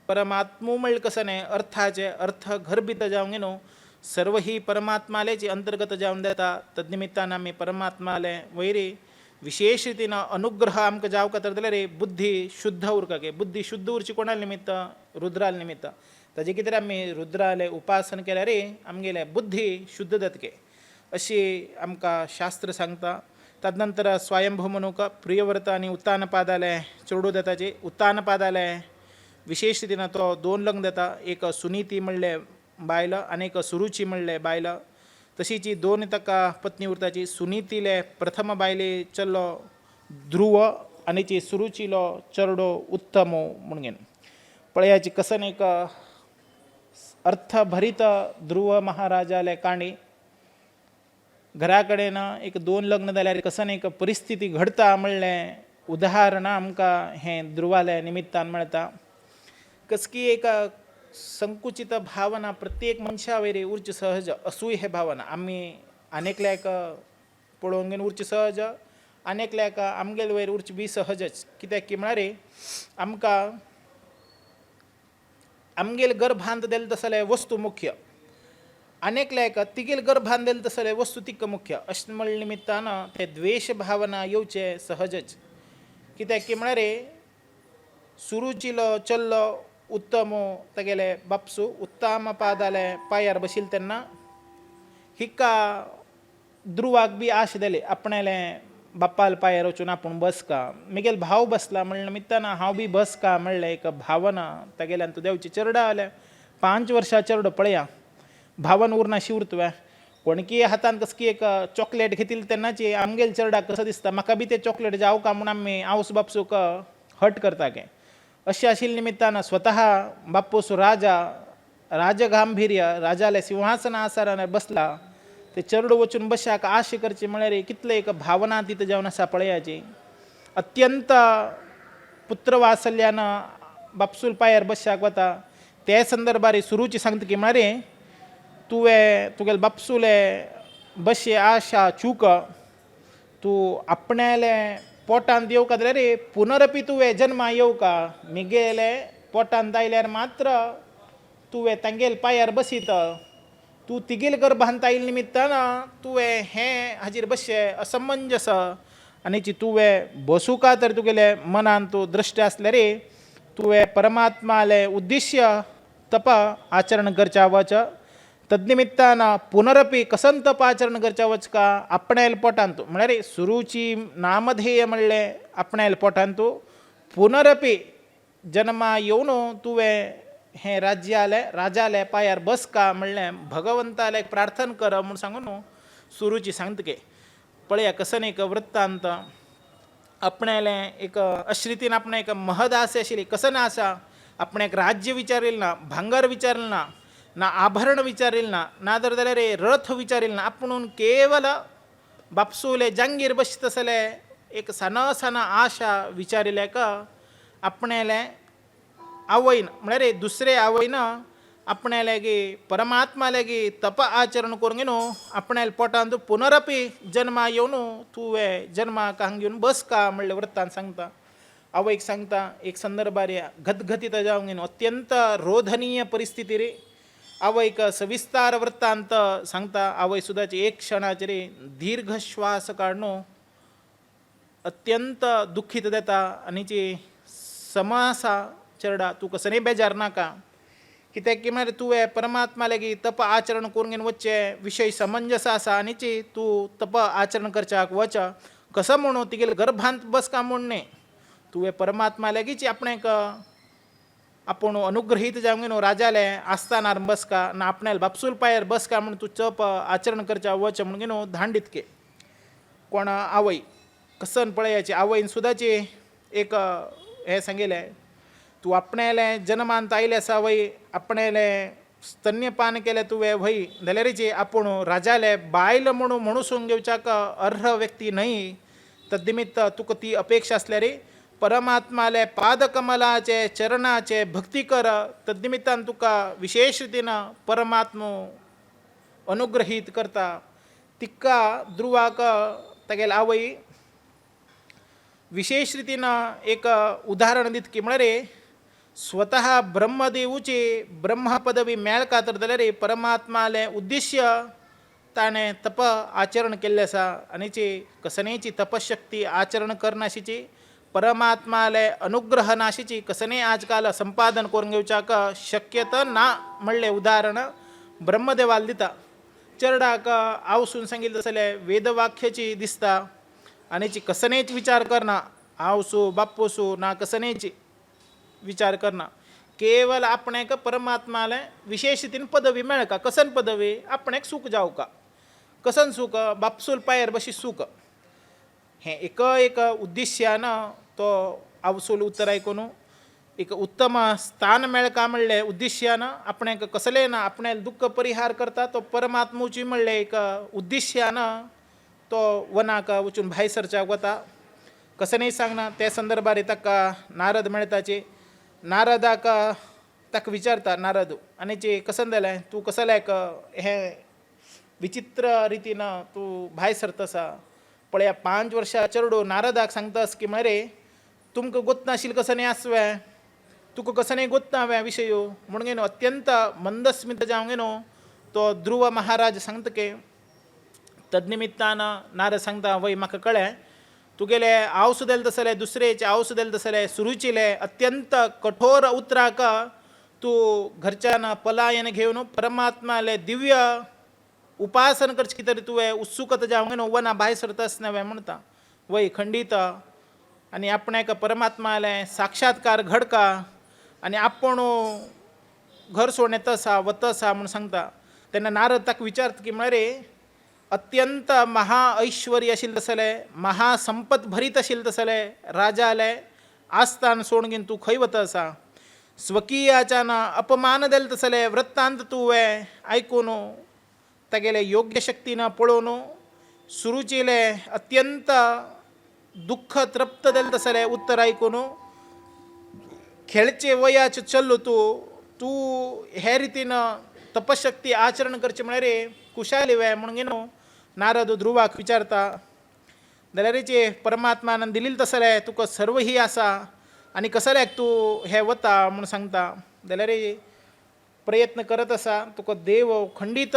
परमात्मू म्हणले कसं न्ही अर्थाचे अर्थ गर्भित जावंक न्हू सर्व ही परमात्मालेची अंतर्गत जावन देता तद्निमित्तान आमी परमात्माले वयरी विशेष रितीनं अनुग्रह आमकां जावं तर जाल्यार बुद्धी शुद्ध उरका गे बुद्धी शुद्ध उरची कोणाल निमित्त रुद्राल निमित्त ताजे कितें आमी रुद्राले उपासन केल्यार आमगेले बुद्धी शुद्ध जातके अशी आमकां शास्त्र सांगता तदनंतर स्वयंभू म्हणूक प्रियव्रत आनी उत्तानपादाले चेडू देताचे उत्तानपादाले विशेष रितीन तो 2 लग्न देता एक सुनीती म्हणले बायल आनी एक सुरुची म्हणले बायल तशीची 2 ताका पत्नी उरताची सुनीतीले प्रथम बायले चल्लो ध्रुव आनीची सुरुचीलो चरडो उत्तम म्हणून पळयाची कसन एक अर्थभरीत ध्रुव महाराजाले काणी घरा कडेन एक 2 लग्न जाल्यार कसन एक परिस्थिती घडता म्हणलें उदाहरणां आमकां हें ध्रुवाले निमित्तान मेळटा कसकी एक संकुचित भावना प्रत्येक मनशा वयरी उरची सहज असूय हे भावना आमी आनेकल्याक पळोवंक घेवन उरची सहज आनेकल्याक आमगेले वयर उरची बी सहजच कित्याक की म्हळ्यार आमकां आमगेले गर्भांत देल तसले वस्तू मुख्य आनेकल्याक तिगेल गर्भांत देल तसले वस्तू तिक्क मुख्य अशें म्हणले निमित्तान ते द्वेश भावना येवचे सहजच कित्याक की म्हळ्यार सुरुचिलो चल्लो उत्तम तेगेले बापसू उत्तम पादाले पायार बशिल तेन्ना हिका ध्रुवाक बी आश दिली आपणाले बापाल पायार वचून आपूण बसका म्हगेल भाव बसला म्हणले निमित्तान हांव बी बसका म्हणलें एक भावना तेगेल्यान तूं देवची चेडा जालें 5 वर्सां चेडो पळया भावन उरना शिवर तुवें कोणकी हातान कसकी एक चॉकलेट घेतिली तेन्नाची आमगेल चेडा कसो दिसता म्हाका बी तें चॉकलेट जावं का म्हूण आमी आवस बापसूक हट करता गे अशें आशिल्ले निमित्तान स्वता बापूस राजा राजगांभीर्य राजाले सिंहासन आसारान बसला ते चेडो वचून बशाक आश करची म्हळ्यार कितले एक भावनातीत जावन आसा पळयाची अत्यंत पुत्रवात्सल्यान बापसूल पायार बशाक वता ते संदर्भार सुरूची सांगता की म्हळ्यार तुवें तुगेले बापसूले बशे आशा चूक तूं आपणाले पोटांत येवका जाल्यार पुनरपी तुवें जन्मा येवका मिगेले पोटांत आयल्यार मात्र तुवें तांगेल पायार बसीत तूं तिगेल गर्भांत आयिल्ले निमित्तान तुवें हें हाजेर बसचें असमंजस आनीची तुवें बसूका तर तुगेले मनान तूं दृश्ट आसल्यार तुवें परमात्माले उद्देश्य तप आचरण करच्या वच तद्निमित्तान पुनरपी कसन तप आचरण करच्या वचका आपणायल्या पोटांत म्हळ्यार सुरूची नामधेय म्हणलें आपणायल्या पोटांत पुनरपी जन्मा येवन तुवें हें राजाले पायार बसका म्हणलें भगवंताले प्रार्थना कर म्हूण सांगून सुरूची सांगतके पळया कसन एक वृत्तांत आपणायलें एक अश्रितीन आपण एक महद आसे आशिल्ली कसन आसा आपणाक राज्य विचारिल्लें ना भांगर विचारिल्लें ना ना आभरण विचारिल्लें ना नादर जाल्यार रथ विचारिल्लें ना आपुणून केवल बापसूले जांगीर बसता तसले एक साना साना आशा विचारिल्ल्याक आपणाले आवयन म्हळ्यार दुसरे आवयन आपणाले गे परमात्मा लागी तप आचरण करून न्हू आपणाल्या पोटांत पुनरपी जन्मा येवन तुवें जन्माक हांगा घेवन बसका म्हणलें वृत्तांत सांगता आवयक सांगता एक संदर्भार गदगदीत जावंक न्हू अत्यंत रोधनीय परिस्थिती रे आवयक सविस्तार वृत्तांत सांगता आवय सुद्दाचे एक क्षणाचे रे दीर्घ श्वास काढणो अत्यंत दुःखित देता आणि चे समासा चरडा तू कसं नाही बेजार नाका कित्याक की म्हळ्यार तुवें परमात्मा लागीं तप आचरण करून घेवन वच्चे विशय समंजस आसा आनी ची तूं तप आचरण करच्याक वच कसं म्हणू तिगेले गर्भांत बसका म्हणणे तुवें परमात्मा लागींच आपणेक आपूण अनुग्रहीत जावंक न्हू राजाले आस्थानार बसका ना आपणाल बापसूल पायार बसका म्हूण तूं तप आचरण करच्या वच म्हणून न्हू धाण दितके कोण आवय कसन पळयाची आवयन सुद्दाची एक हें सांगिल्लें तूं आपणाले जन्मांत आयले आसा वय आपणाले स्तन्यपान केलें तुवें वय जाल्यारची आपूण राजाले बायल म्हणून सोंग घेवच्याक अर्ह व्यक्ती न्हय तद्निमित्त तुका ती अपेक्षा आसल्यार परमात्माले पादकमलाचे चरणाचे भक्ती कर तद्निमित्तान तुका विशेष रितीन परमात्मो अनुग्रहीत करता तिका ध्रुवाक तागेले आवय विशेष रितीन एक उदाहरण दित की म्हळ्यार स्वतः ब्रह्मदेवची ब्रह्म पदवी मेळ खातर जाल्यार परमात्माले उद्देश्य ताणें तप आचरण केल्लें आसा आनीची कसनेची तपशक्ती आचरण करनाशिची परमात्माले अनुग्रह नाशिची कसने आजकाल संपादन करून घेवच्याक शक्यता ना म्हणलें उदाहरण ब्रह्मदेवाल दिता चरडाक आवसून सांगिल्लें जाल्यार वेदवाक्याची दिसता आनीची कसनेच विचार करना आवसू बापूसू ना कसनेची विचार करना केवल आपणेक परमात्माले विशेष रितीन पदवी मेळका कसन पदवी आपणेक सूख जावका कसन सूख बापसूल पायार बशी सूख हें एक उद्देश्यान तो आवसूल उतर आयकून एक उत्तम स्थान मेळका म्हणलें उद्देश्यान आपणेक कसलें ना आपणे दुःख परिहार करता तो परमात्मूची म्हणलें एक उद्देश्यान तो वनाक वचून भायर सरच्याक वता कसनय सांगना त्या संदर्भार ताका नारद मेळताचे नारदाक ताका विचारता नारद आनीचे कसन जालें तूं कसल्याक हें विचित्र रितीन तूं भायर सरता आसा पळया 5 वर्सां चेडूं नारदाक सांगतास की म्हळ्यार तुमकां गोत नाशिल्लें कसनय आसवें तुका कसनय गोत ना हांवें विशयो म्हणून न्हू अत्यंत मंदस्मित जावंक न्हू तो ध्रुव महाराज सांगतके तद्निमित्तान नारद सांगता वय म्हाका कळ्ळें तुगेले आवस देल तसले दुसरेचे आवस देल तसले सुरुचिले अत्यंत कठोर उतराक तूं घरच्यान पलायन घेवन परमात्माले दिव्य उपासन करचे कितें तरी तुवें उत्सुकता जावंक न्हू वना भायर सरता आसना म्हणटा वय खंडीत आनी आपणाक परमात्माले साक्षात्कार घडका आनी आपूण घर सोडून येता आसा वता आसा म्हूण सांगता तेन्ना नारद ताका विचारता की म्हळ्यार अत्यंत महा ऐश्वर्य आशिल्लें तसलें महासंपत भरीत आशिल्लें तसलें राजाले आस्थान सोडून घेवन तूं खंय वता आसा स्वकीयाच्यान अपमान देल तसलें वृत्तांत तुवें आयकून तागेले योग्य शक्तीन पळोवन सुरुचिले अत्यंत दुःख तृप्त देल तसलें उत्तर आयकून खेळचे वयाचे चल्लो तूं हे रितीन तपशक्ती आचरण करचें म्हळ्यार कुशाली वे म्हणून न्हू नारद ध्रुवाक विचारता जाल्यार परमात्मान दिलें तसलें तुका सर्व ही आसा आनी कसल्याक तूं हें वता म्हूण सांगता जाल्यार प्रयत्न करत आसा तुका देव खंडीत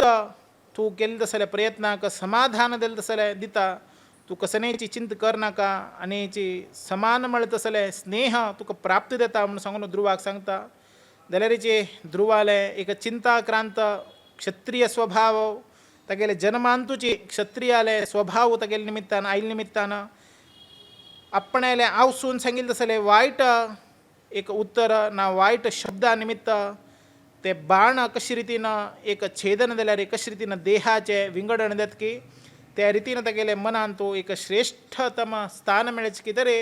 तूं केलें तसलें प्रयत्नाक समाधान दिलें तसलें दिता तूं कसनेची चिंत करनाका आनीची समान म्हळें तसलें स्नेह तुका प्राप्त जाता म्हूण सांगून ध्रुवाक सांगता जाल्यार ध्रुवाले एक चिंताक्रांत क्षत्रिय स्वभाव तागेले जन्मांतूची क्षत्रियाले स्वभाव तागेले निमित्तान आयले निमित्तान आपणाले आवसून सांगिल्लें तसलें वायट एक उत्तर ना वायट शब्दा निमित्त ते बाण कशे रितीन एक छेदन जाल्यार कशे रितीन देहाचे विंगडण जाता की त्या रितीन तागेले मनान तूं एक श्रेष्ठतम स्थान मेळचें कितें रे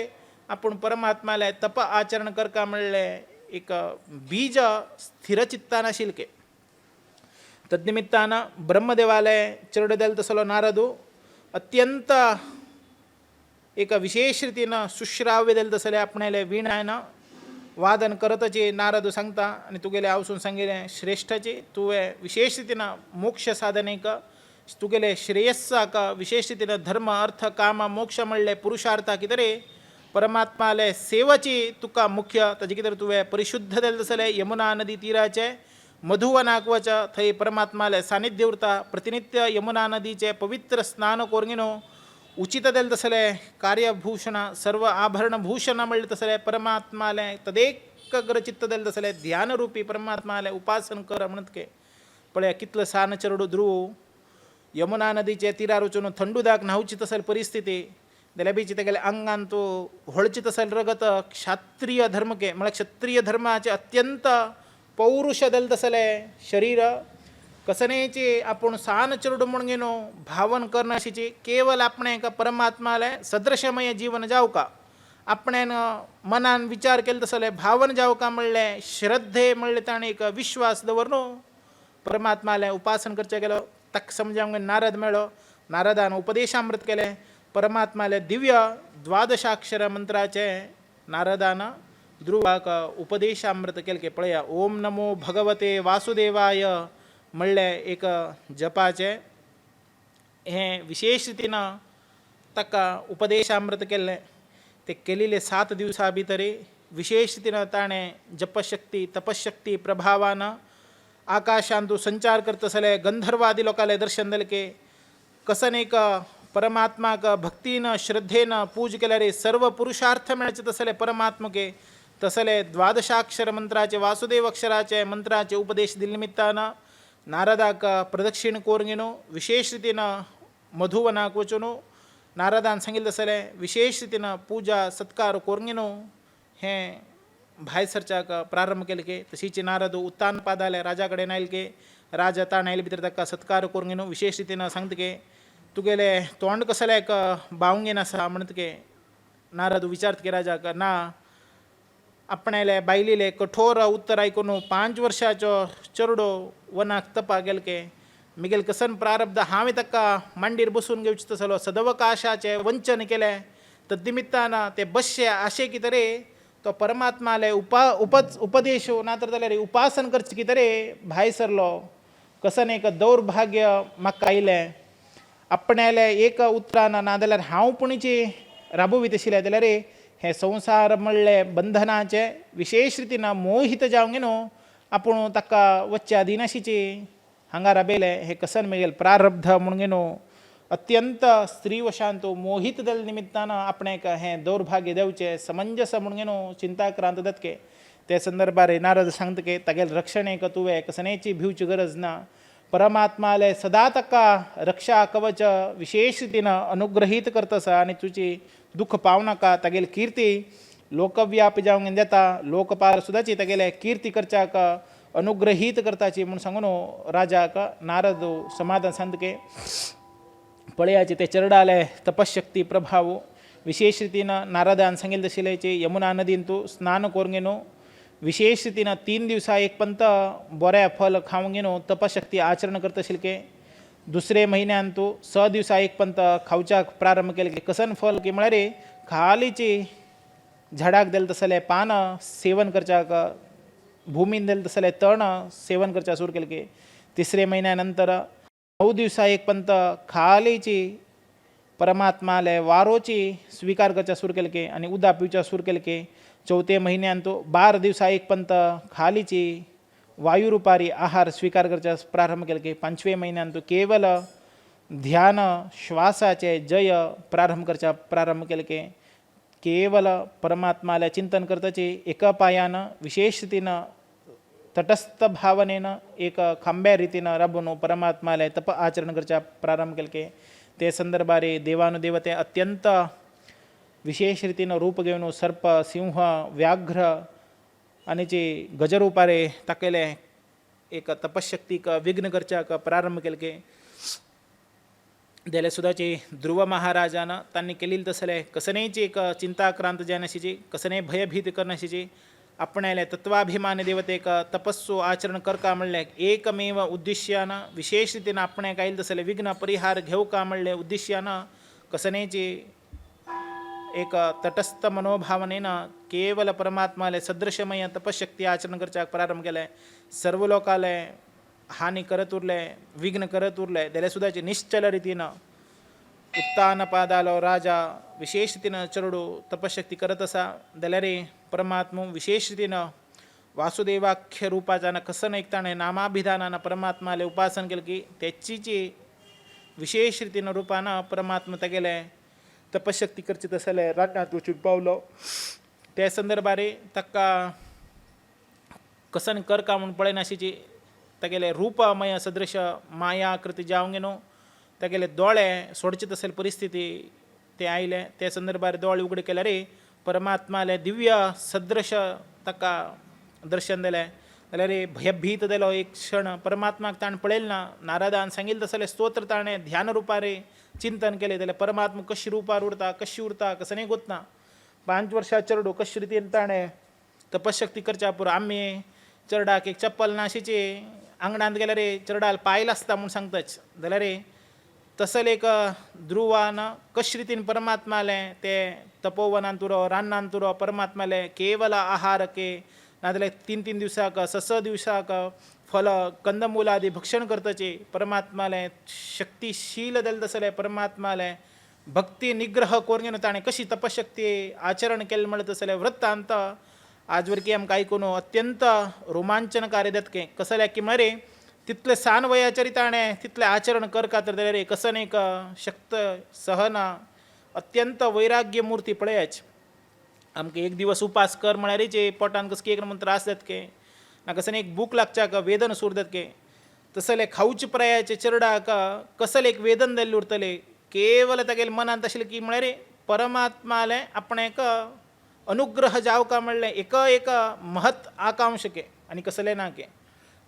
आपूण परमात्माले तप आचरण करता म्हणलें एक बीज स्थिर चित्तान आशिल्लें तद्निमित्तान ब्रह्मदेवाले चरड देल तसलो नारदू अत्यंत एक विशेष रितीन सुश्राव्य देल तसलें आपणाले विणायन वादन करतचे नारद सांगता आनी तुगेले आवसून सांगिल्लें श्रेष्ठचे तुवें विशेष रितीन मोक्ष साधनेक तुगेले श्रेयस्साक विशेष रितीन धर्म अर्थ काम मोक्ष म्हणलें पुरुषार्था कितें रे परमात्माले सेवाची तुका मुख्य ताजे कितें तुवें परिशुद्ध देल तसलें यमुना नदी तीराचे मधुवन आकवचा थई परमात्माले सानिध्य उरता प्रतिनित्य यमुना नदीचे पवित्र स्नान कोरगिनो उचितदेल तसले कार्यभूषण सर्व आभरण भूषण मळले तसले परमात्माले तदेकग्र चित्तदेल तसले ध्यानरूपी परमात्माले उपासन कर म्हणतके पळ्या कितलं सान चरडू ध्रुव यमुना नदीचे तीरार वचून थंडूदाक न्हावची तसल परिस्थिती जाल्यार बी चिते गेले अंगान तो व्हळची तसल रगत क्षत्रिय धर्मके म्हळ्यार क्षत्रिय धर्माचे अत्यंत पौरुष दल तसले शरीर कसनेची आपण सान चरडू म्हणून गेनो भावन करनाशीची केवल आपणे का परमात्माले सदृशमय जीवन जाऊ का आपणेन मनान विचार केले तसले भावन जाऊ का म्हणले श्रद्धे म्हणले ताणे एक विश्वास दवरनो परमात्माले उपासन करचे गेलो तक समजावंक नारद मेळो नारदान उपदेशामृत केले परमात्माले दिव्य द्वादशाक्षर मंत्राचे नारदान ध्रुवाक उपदेशामृत केले की पळया ओम नमो भगवते वासुदेवाय म्हणले एक जपाचे हे विशेष रितीनं ताका उपदेशामृत केले ते केलेले 7 दिवसा भितरी विशेष रितीनं ताणे जपशक्ती तपशक्ती प्रभावान आकाशांतू संचार करतसले गंधर्वादी लोकाले दर्शन दिले की कसन एक परमात्माक भक्तीन श्रद्धेन पूज केल्यारे सर्व पुरुषार्थ मेळचे तसले परमात्मके तसले द्वादशाक्षर मंत्राचे वासुदेव अक्षराचे मंत्राचे उपदेश दिले निमित्तानं नारदाक प्रदक्षिण कोरगिनो विशेष रितीनं मधुवनाक वचून नारदान सांगितले तसले विशेष रितीनं पूजा सत्कार कोरगिनो हे भाय सरच्याक प्रारंभ केले की तशीची नारद उत्तान पादाले राजाकडे नायल के राजा ता नायल भितर ताका सत्कार कोरगिनो विशेष रितीनं सांगता के तुगेले तोंड कसल्याक बावंगेन आसा म्हणत के नारद विचारत के राजाक ना आपणाले बायलीले कठोर उत्तर आयकून 5 वर्षाचो चरडो वनाक तपा गेल के मिगेल कसन प्रारब्ध हांवें ताका मांडीर बसून घेवचे तसलो सदवकाशाचे वंचन केले तद्निमित्तान ते बसचे आशे कितरे तो परमात्माले उपदेश नातर जाल्यार उपासन करचे कितरे भाय सरलो कसन एक दौर्भाग्य म्हाका आयलें आपणाले एक उतरान ना जाल्यार हांव पुणीची राबोवीत आशिल्लें जाल्यार हे संसार म्हणले बंधनाचे विशेष रितीन मोहित जावंक न्हू आपूण ताका वच्चे दिनाशीची हांगा राबयले हे कसन मेगेल प्रारब्ध म्हणून न्हू अत्यंत स्त्री वशांत मोहित दल निमित्तान आपणेक हे दौर्भाग्य देवचे समंजस म्हणून न्हू चिंताक्रांत दत्के ते संदर्भार नारद सांगतके तागेल रक्षणेक तुवें कसनेची भिवची गरज ना परमात्माले सदा ताका रक्षा कवच विशेष रितीन अनुग्रहीत करतसा आनी तुजी दुःख पावनाका तागेल कीर्ती लोकव्याप जावंक देता लोकपाल सुद्दाची तागेले कीर्ती करच्याक अनुग्रहीत करताची म्हूण सांगून राजाक नारद समाधान सांगतके पळयाचे ते चरडाले तपशक्ती प्रभाव विशेष रितीनं नारदान सांगितले तशेलेचे यमुना नदीन तूं स्नान कोरंगेनो विशेष रितीनं 3 दिवसा एक पंत बऱ्या फल खावंगेनो तपशक्ती आचरण करता आशिल्ले दुसरे म्हयन्यान तूं 6 दिवसा एक पंत खावच्याक प्रारंभ केले की कसन फल की म्हळ्यार खालीची झाडाक दिले तसले पान सेवन करच्याक भूमीन दिले तसले तण सेवन करच्याक सुरू केले की तिसरे म्हयन्या नंतर 9 दिवसा एक पंत खालीची परमात्माले वारोची स्वीकार करच्या सुरू केले की आणि उदा पिवच्या सुरू केले की चौथे म्हयन्यान तो 12 दिवसा एक पंत खालीची वायुरूपारी आहार स्वीकार करच्या प्रारंभ केले की 5वे म्हयन्यान तो केवल ध्यान श्वासाचे जय प्रारंभ करच्या प्रारंभ केले की केवल परमात्माले चिंतन करताची एका पायानं विशेष रितीनं तटस्थ भावनेन एक खांब्या रितीनं राबून परमात्माले तप आचरण करच्या प्रारंभ केले की ते संदर्भारे देवानुदेवते अत्यंत विशेष रितीनं रूप घेवन सर्प सिंह व्याघ्र आणि जे गजरूपारे ताकेले एक तपशक्तीक विघ्न करच्याक प्रारंभ केले की जाल्यार सुद्दाची ध्रुव महाराजानं तांणी केलेली तसले कसनेची एक चिंताक्रांत जायनाशिची कसने भयभीत करनाशिची आपणाले तत्वाभिमान देवतेक तपस्सो आचरण करका म्हणले एकमेव उद्दिश्यान विशेष रितीन आपणे आयले तसले विघ्न परिहार घेवका म्हणले उद्दिश्यान कसनेची एक तटस्थ मनोभावनेन केवल परमात्माले सदृशमय तपशक्ती आचरण करच्याक प्रारंभ केले सर्व लोकाले हानी करत उरले विघ्न करत उरले जाल्यार सुद्दाची निश्चल रितीनं उत्तान पादालो राजा विशेष रितीनं चरडू तपशक्ती करत असा जाल्यार परमात्मा विशेष रितीनं वासुदेवाख्य रूपाच्यानं कसं नाही ताणे नामाभिधानानं परमात्माले उपासन केलं की त्याची जी विशेष रीतीनं रूपानं परमात्मा त्या गेले तपशक्ती करची तसले रानात उचून पावलं त्या संदर्भारे तक्का कसं कर का म्हणून पळेनाशीची त्या गेले रूपमय सदृश मायाकृती जावंगेनो त्या गेले डोळे सोडचित असेल परिस्थिती ते आयले त्या संदर्भात डोळे उघडे केले रे परमात्माले दिव्य सदृश तका दर्शन दिले जाल्यार रे भयभीत दिलो एक क्षण परमात्माक ताण पळेल ना नारदान सांगितलं तसले स्तोत्र ताणे ध्यान रुपारे चिंतन केले जाल्यार परमात्मा कशी रुपार उरता कशी उरता कसं नाही गोतना 5 वर्षा चरडो कशी रितीन ताणे तपशक्ती करच्या पुरो आम्ही चरडाक एक चप्पल नाशीचे अंगणात गेल्या रे चरडाल पायल असता म्हणून सांगताच जाल्यार रे तसल एक ध्रुवानं कशी रितीन परमात्माले ते तपोवनांत उरो रानांत उरो परमात्माले केवल आहारके नाजाल्यार 3 दिवसाक 6 दिवसाक फल कंदमूलादी भक्षण करताचे परमात्माले शक्तिशील दिल तसले परमात्माले भक्ती निग्रह कोरगेन ताणें कशी तपशक्ती आचरण केलें म्हणत तसले वृत्तांत आजवरकी आमकां आयकून अत्यंत रोमांचनकारी दत्के कसले की मरे तितले सान वयाचेर ताणें तितले आचरण कर खातीर जाल्यार कसं एक शक्त सहना अत्यंत वैराग्य मूर्ती पळयाच आमकां एक दिवस उपास कर म्हळ्यार जे पोटान कसं एक म्हणून त्रास जात के ना कसं एक भूक लागच्या का वेदन सूर जात के तसले खाऊचे प्रयाचे चरडाक कसले एक वेदन जाल्ले उरतले केवल तागेले मनांत आशिल्लें की म्हळ्यार परमात्माले आपणेक अनुग्रह जाव का म्हणलें एक महत् आकांक्ष के आनी कसलें ना के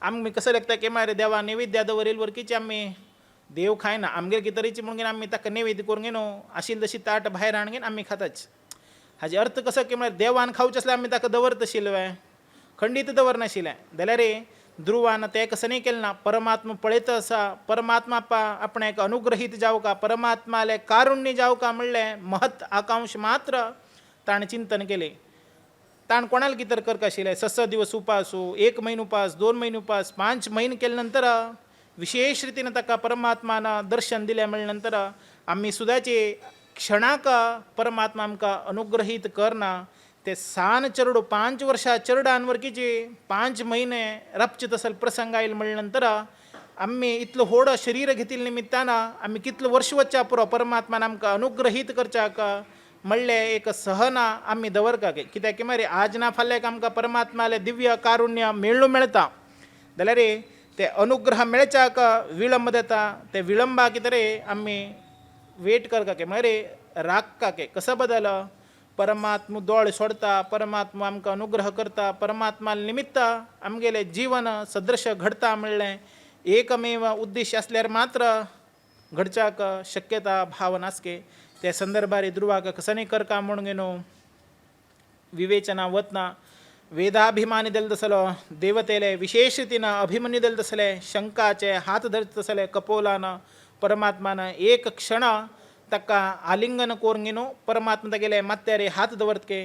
आमी कसं लागता की म्हळ्यार देवा नैवेद्य दवरील वरकीचे आमी देव खायना आमगेर कितें तरेची म्हणून आमी ताका नैवेद्य करून घेनो आशिल्ली तशी ताट भायर हाडून आमी खाताच हाजे अर्थ कसो की म्हळ्यार देवान खावचें आसल्यार आमी ताका दवरत आशिल्ले खंडीत दवरनाशिल्लें जाल्यार ध्रुवान तें कसं नाही केलें ना परमात्मा पळयत आसा परमात्मा आपणेक अनुग्रहीत जावं का परमात्माले कारुण्य जावं का म्हणलें महत् आकांक्ष मात्र ताणें चिंतन केलें ताण कोणाला कितें करता आशिल्लें 6 दिवस उपासू 1 म्हयनो उपास 2 म्हयने उपास 5 म्हयने केले नंतर विशेष रितीन ताका परमात्मानं दर्शन दिलें म्हणले नंतर आमी सुद्दाचे क्षणाक परमात्मा आमकां अनुग्रहीत करना ते सान चरडो 5 वर्षा चरडान वरकीचे 5 म्हयने रपचे तसल प्रसंग आयल म्हणले नंतर आमी इतलो व्हड शरीर घेतिल्ले निमित्तानं आमी कितलो वर्ष वचच्या पुरो परमात्मान आमकां अनुग्रहीत करच्याक म्हणलें एक सहना आमी दवरका कित्याक की मरे आज ना फाल्याक आमकां परमात्माले दिव्य कारुण्य मेळ्ळू मेळटा जाल्यार ते अनुग्रह मेळच्याक विळंब जाता ते विळंबा कितें रे आमी वेट करका म्हळ्यार राखका कसं बदल परमात्मा दोळ सोडता परमात्मा आमकां अनुग्रह करता परमात्मा निमित्त आमगेलें जीवन सदृश घडता म्हणलें एकमेव उद्देश आसल्यार मात्र घडच्याक शक्यता भाव नासके त्या संदर्भात ध्रुवाक कसं नाही करका म्हणून घेनो विवेचना वतना वेदाभिमानी दिल तसलो देवतेले विशेष रितीनं अभिमन्यू दिल तसले शंकाचे हात धरत तसले कपोलानं परमात्मानं एक क्षण तक्का आलिंगन करून घेनो परमात्मा तेगेले मात्यारे हात दवरतके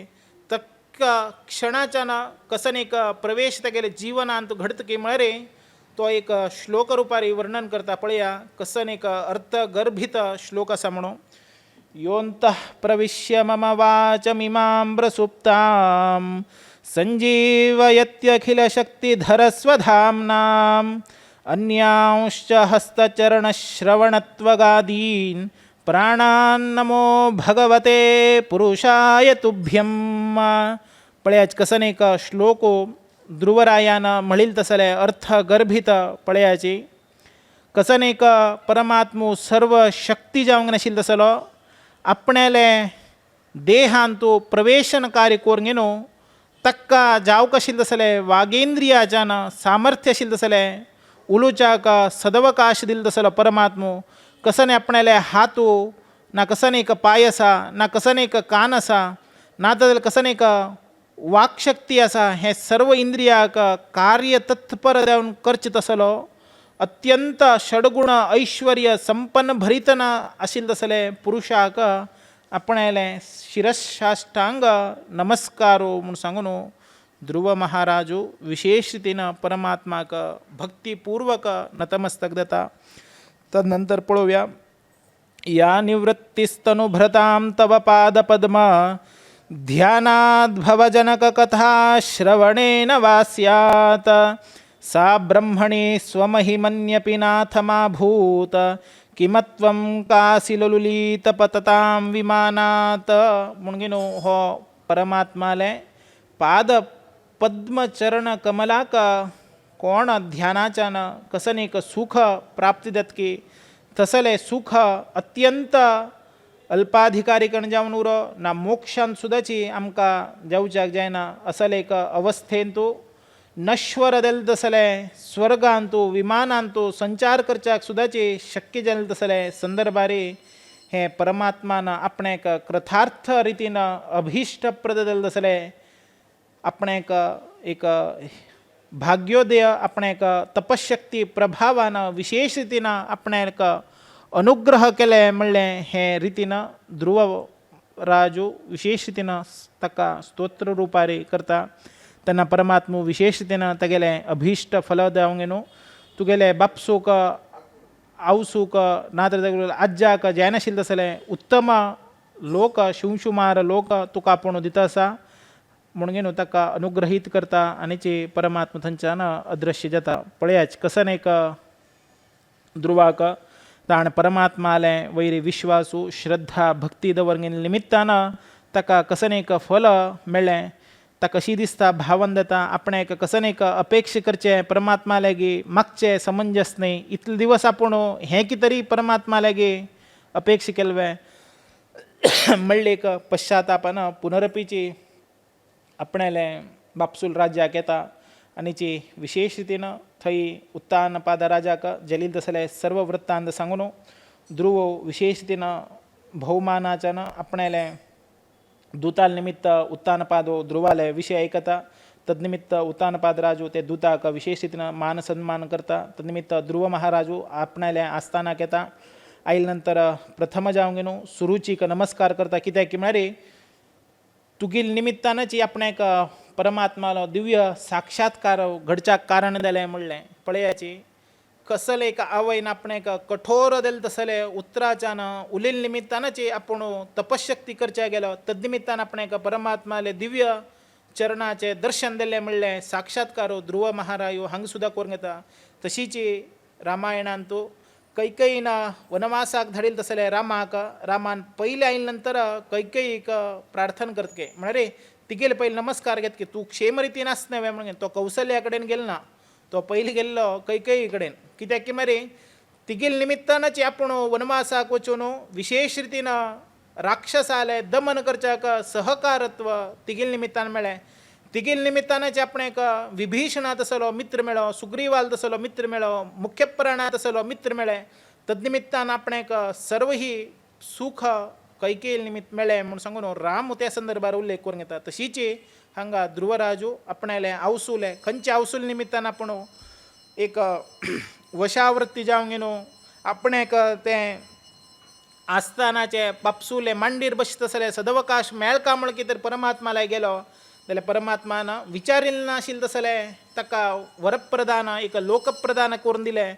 तक्का क्षणाच्यान कसं एक प्रवेश तेगेले जीवनांत घडतके म्हळ्यार तो एक श्लोक रुपारी वर्णन करता पळया कसं एक अर्थगर्भित श्लोक आसा म्हणून योऽन्तः प्रविश्य मम वाचमिमां संजीवयत्यखिलशक्तिधरस्वधाम्नाम् अन्यांश्च हस्तचरणश्रवणत्वगादीन् प्राणान्नमो भगवते पुरुषाय तुभ्यं पळयाच कसं एक श्लोको ध्रुवरायानं म्हणील तसले अर्थगर्भित पळयाची कसं एक परमात्मो सर्व शक्ती जावंक नाशिल्लो तसलो आपणाले देहांतू प्रवेशन कार्य करून घेनो तक्का जावक आशिल्लें तसलें वागेंद्रियाच्यान सामर्थ्य आशिल्लें तसलें उलोवच्याक सदवकाश दिलो तसलो परमात्मो कसं आपणाले हातू ना कसं एक पाय आसा ना कसं एक कान आसा ना जाल्यार कसं एक वाक्शक्ती आसा हें सर्व इंद्रियाक कार्य तत्पर जावन करचें तसलो अत्यंत षडगुण ऐश्वर्य संपन्न भरितन आशिल्लें तसलें पुरुषाक आपणाले शिरसाष्टांग नमस्कारो म्हूण सांगून ध्रुव महाराजू विशेष रितीन परमात्माक भक्तिपूर्वक नतमस्तक जाता तदनंतर पळोवया या निवृत्तिस्तनुभृतां तव पादपद्म ध्यानाद्भवजनककथा श्रवणेन वा स्यात् सा ब्रह्मणी स्वमहिमन्यपि नाथमाभूत किमत्वं कासिलुलीतपततां विमानात् मुणगिनो हो परमात्माले पाद पद्मचरण कमलाक कोण ध्यानाच्यान कसनेक सुख प्राप्ती देत की तसले सुख अत्यंत अल्पाधिकारी कण जावन उरो ना मोक्षांत सुद्दाची आमकां जावच्याक जायना असले एक अवस्थेन तूं नश्वर जालें तसले स्वर्गांतू विमानांतू संचार करच्याक सुद्दाची शक्य जालें तसले संदर्भारी हे परमात्मान आपणेक कृतार्थ रितीन अभिष्टप्रद जालें तसले आपणेक एक भाग्योदय आपणेक तपशक्ती प्रभावान विशेष रितीन आपणेक अनुग्रह केले म्हणलें हे रितीन ध्रुव राजू विशेष रितीन ताका स्तोत्र रुपारी करता तेन्ना परमात्मो विशेष रितीन तागेले अभिश्ट फल जावंक न्हू तुगेले बापसूक आवसूक नातर आज्जाक जायनाशिल्लें तसलें उत्तम लोक शिवशुमार लोक तुका आपूण दिता आसा म्हणून न्हू ताका अनुग्रहीत करता आनीची परमात्मा थंयच्यान अदृश्य जाता पळयाच कसन एक ध्रुवाक ताण परमात्मा आले वैरी विश्वासू श्रद्धा भक्ती दवरगे निमित्तान ताका कसन एक फल मेळ्ळें ताका कशी दिसता भावन जाता आपणेक कसन एक अपेक्षा करचे परमात्मा लागीं मागचे समंजस न्ही इतले दिवस आपूण हें कितें तरी परमात्मा लागीं अपेक्षा केल्लें म्हणले एक पश्चातापान पुनरपीची आपणाले बापसूल राज्याक येता आनीची विशेष रितीन थंय उत्तानपाद राजाक जलील तसले सर्व वृत्तांत सांगून ध्रुव विशेष रितीन भौमानाच्यान आपणाले दूताल निमित्त उत्तानपादो ध्रुवाले विषय ऐकता तदनिमित्त उत्तानपाद राजू ते दूताक विशेष रितीन मान सन्मान करता तदनिमित्त ध्रुव महाराजू आपणाले आस्थानाक येता आयले नंतर प्रथम जावंक न्हू सुरुचीक नमस्कार करता कित्याक की म्हळ्यार तुगेल निमित्तानच आपणाक परमात्मालो दिव्य साक्षात्कार घडच्याक कारण जालें म्हणलें पळयाची कसले एक आवयन आपणाक कठोर जालें तसले उतराच्यान उलेल निमित्तानच आपूण तपशक्ती करचे गेलो तदनिमित्तान आपणाक परमात्माले दिव्य चरणाचे दर्शन दिलें म्हणलें साक्षात्कार ध्रुव महारायो हांगा सुद्दां करूंक येता तशीच रामायणांत तूं कैकेयीन वनवासाक धाडिल्लें तसलें रामान पयले आयले नंतर कैकेयीक प्रार्थना करतके म्हळ्यार तिगेले पयले नमस्कार घेतके तूं क्षेम रितीन आसना म्हणून तो कौसल्या कडेन गेलो ना तो पयलीं गेल्लो कैकेयी कडेन कित्याक की मरे तिगेल निमित्तानच आपूण वनवासाक वचून विशेष रितीन राक्षसाले दमन करच्याक सहकारत्व तिगेल निमित्तान मेळ्ळें तिगेल निमित्तानच आपणाक विभीषणा तसलो मित्र मेळ्ळो सुग्रीवाल तसलो मित्र मेळ्ळो मुख्य प्राणा तसलो मित्र मेळ्ळें तदनिमित्तान आपणाक सर्व ही सुख कैकेयी निमित्त मेळ्ळें म्हूण सांगून राम त्या संदर्भार उल्लेख करूंक येता तशीच हांगा ध्रुवराजू आपणाले आवसूले खंयच्या आवसूल निमित्तान आपूण एक वशावृत्ती जावंक न्हू आपणाक तें आस्थानाचे बापसूले मांडीर बसता तसले सदवकाश मेळका म्हण कितें परमात्माला गेलो जाल्यार परमात्मान विचारिल्लें नाशिल्लें तसलें ताका वरप्रदान एक लोकप्रदान करून दिलें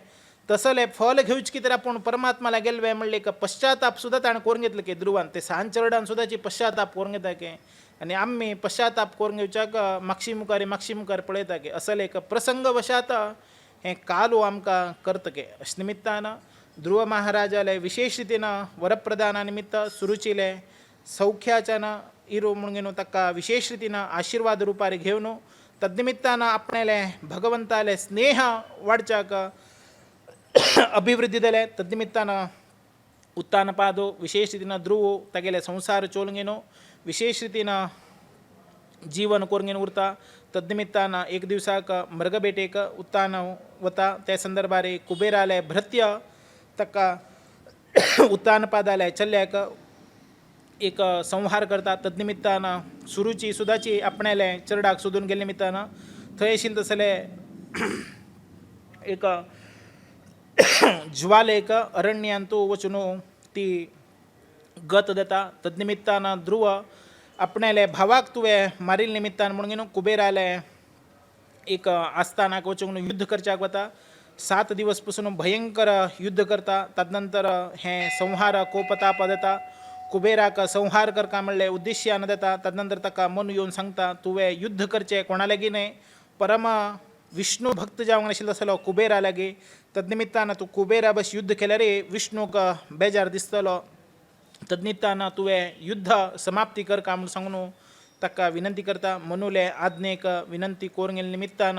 तसलें फल घेवचे कितें आपूण परमात्माला गेल्ले म्हणले एक पश्चाताप सुद्दां ताणें करून घेतलें की ध्रुवान ते सांचरडान सुद्दांची पश्चाताप करून घेता की आनी आमी पश्चाताप करून घेवच्याक मागशी मुखार पळयता की असले एक प्रसंग वशात हें कालू आमकां करतके अशे निमित्तान ध्रुव महाराजाले विशेष रितीन वरप्रदाना निमित्त सुरुचिले सौख्याच्यान इरो म्हणून ताका विशेष रितीन आशिर्वाद रुपारी घेवन तदनिमित्तान आपणाले भगवंताले स्नेह वाडच्याक अभिवृद्धी जाले तदनिमित्तान उत्तानपादो विशेष रितीन ध्रुव तागेले संसार चोलूंक विशेष रितीन जीवन करून उरता तदनिमित्तान एक दिवसाक मृगबेटेक उत्तान वता त्या संदर्भार कुबेराले भृत्य ताका उत्तानपादाले चल्याक एक संहार करता तदनिमित्तान सुरुची सुदाची आपणाले चरडाक सोदून गेले निमित्तान थंय आशिल्ले तसले एक ज्वालेक अरण्यान तूं वचून ती गत जाता तदनिमित्तान ध्रुव आपणाले भावाक तुवें मारिल्ले निमित्तान म्हणून कुबेराले एक आस्थानाक वचून युद्ध करच्याक वता 7 दिवस पासून भयंकर युद्ध करता तदनंतर हें संहार कोपताप जाता कुबेराक संहार करका म्हणले उद्देश्य न देता तदनंतर ताका मन येवन सांगता तुवें युद्ध करचें कोणा लागीं न्हय परम विष्णू भक्त जावंक नाशिल्लो आसलो कुबेरा लागीं तदनिमित्तान तूं कुबेरा बस युद्ध केल्यार विष्णूक बेजार दिसतलो तदनिमित्तान तुवें युद्ध समाप्ती करका म्हूण सांगून ताका विनंती करता मनुले आज्ञेक विनंती करूंक गेले निमित्तान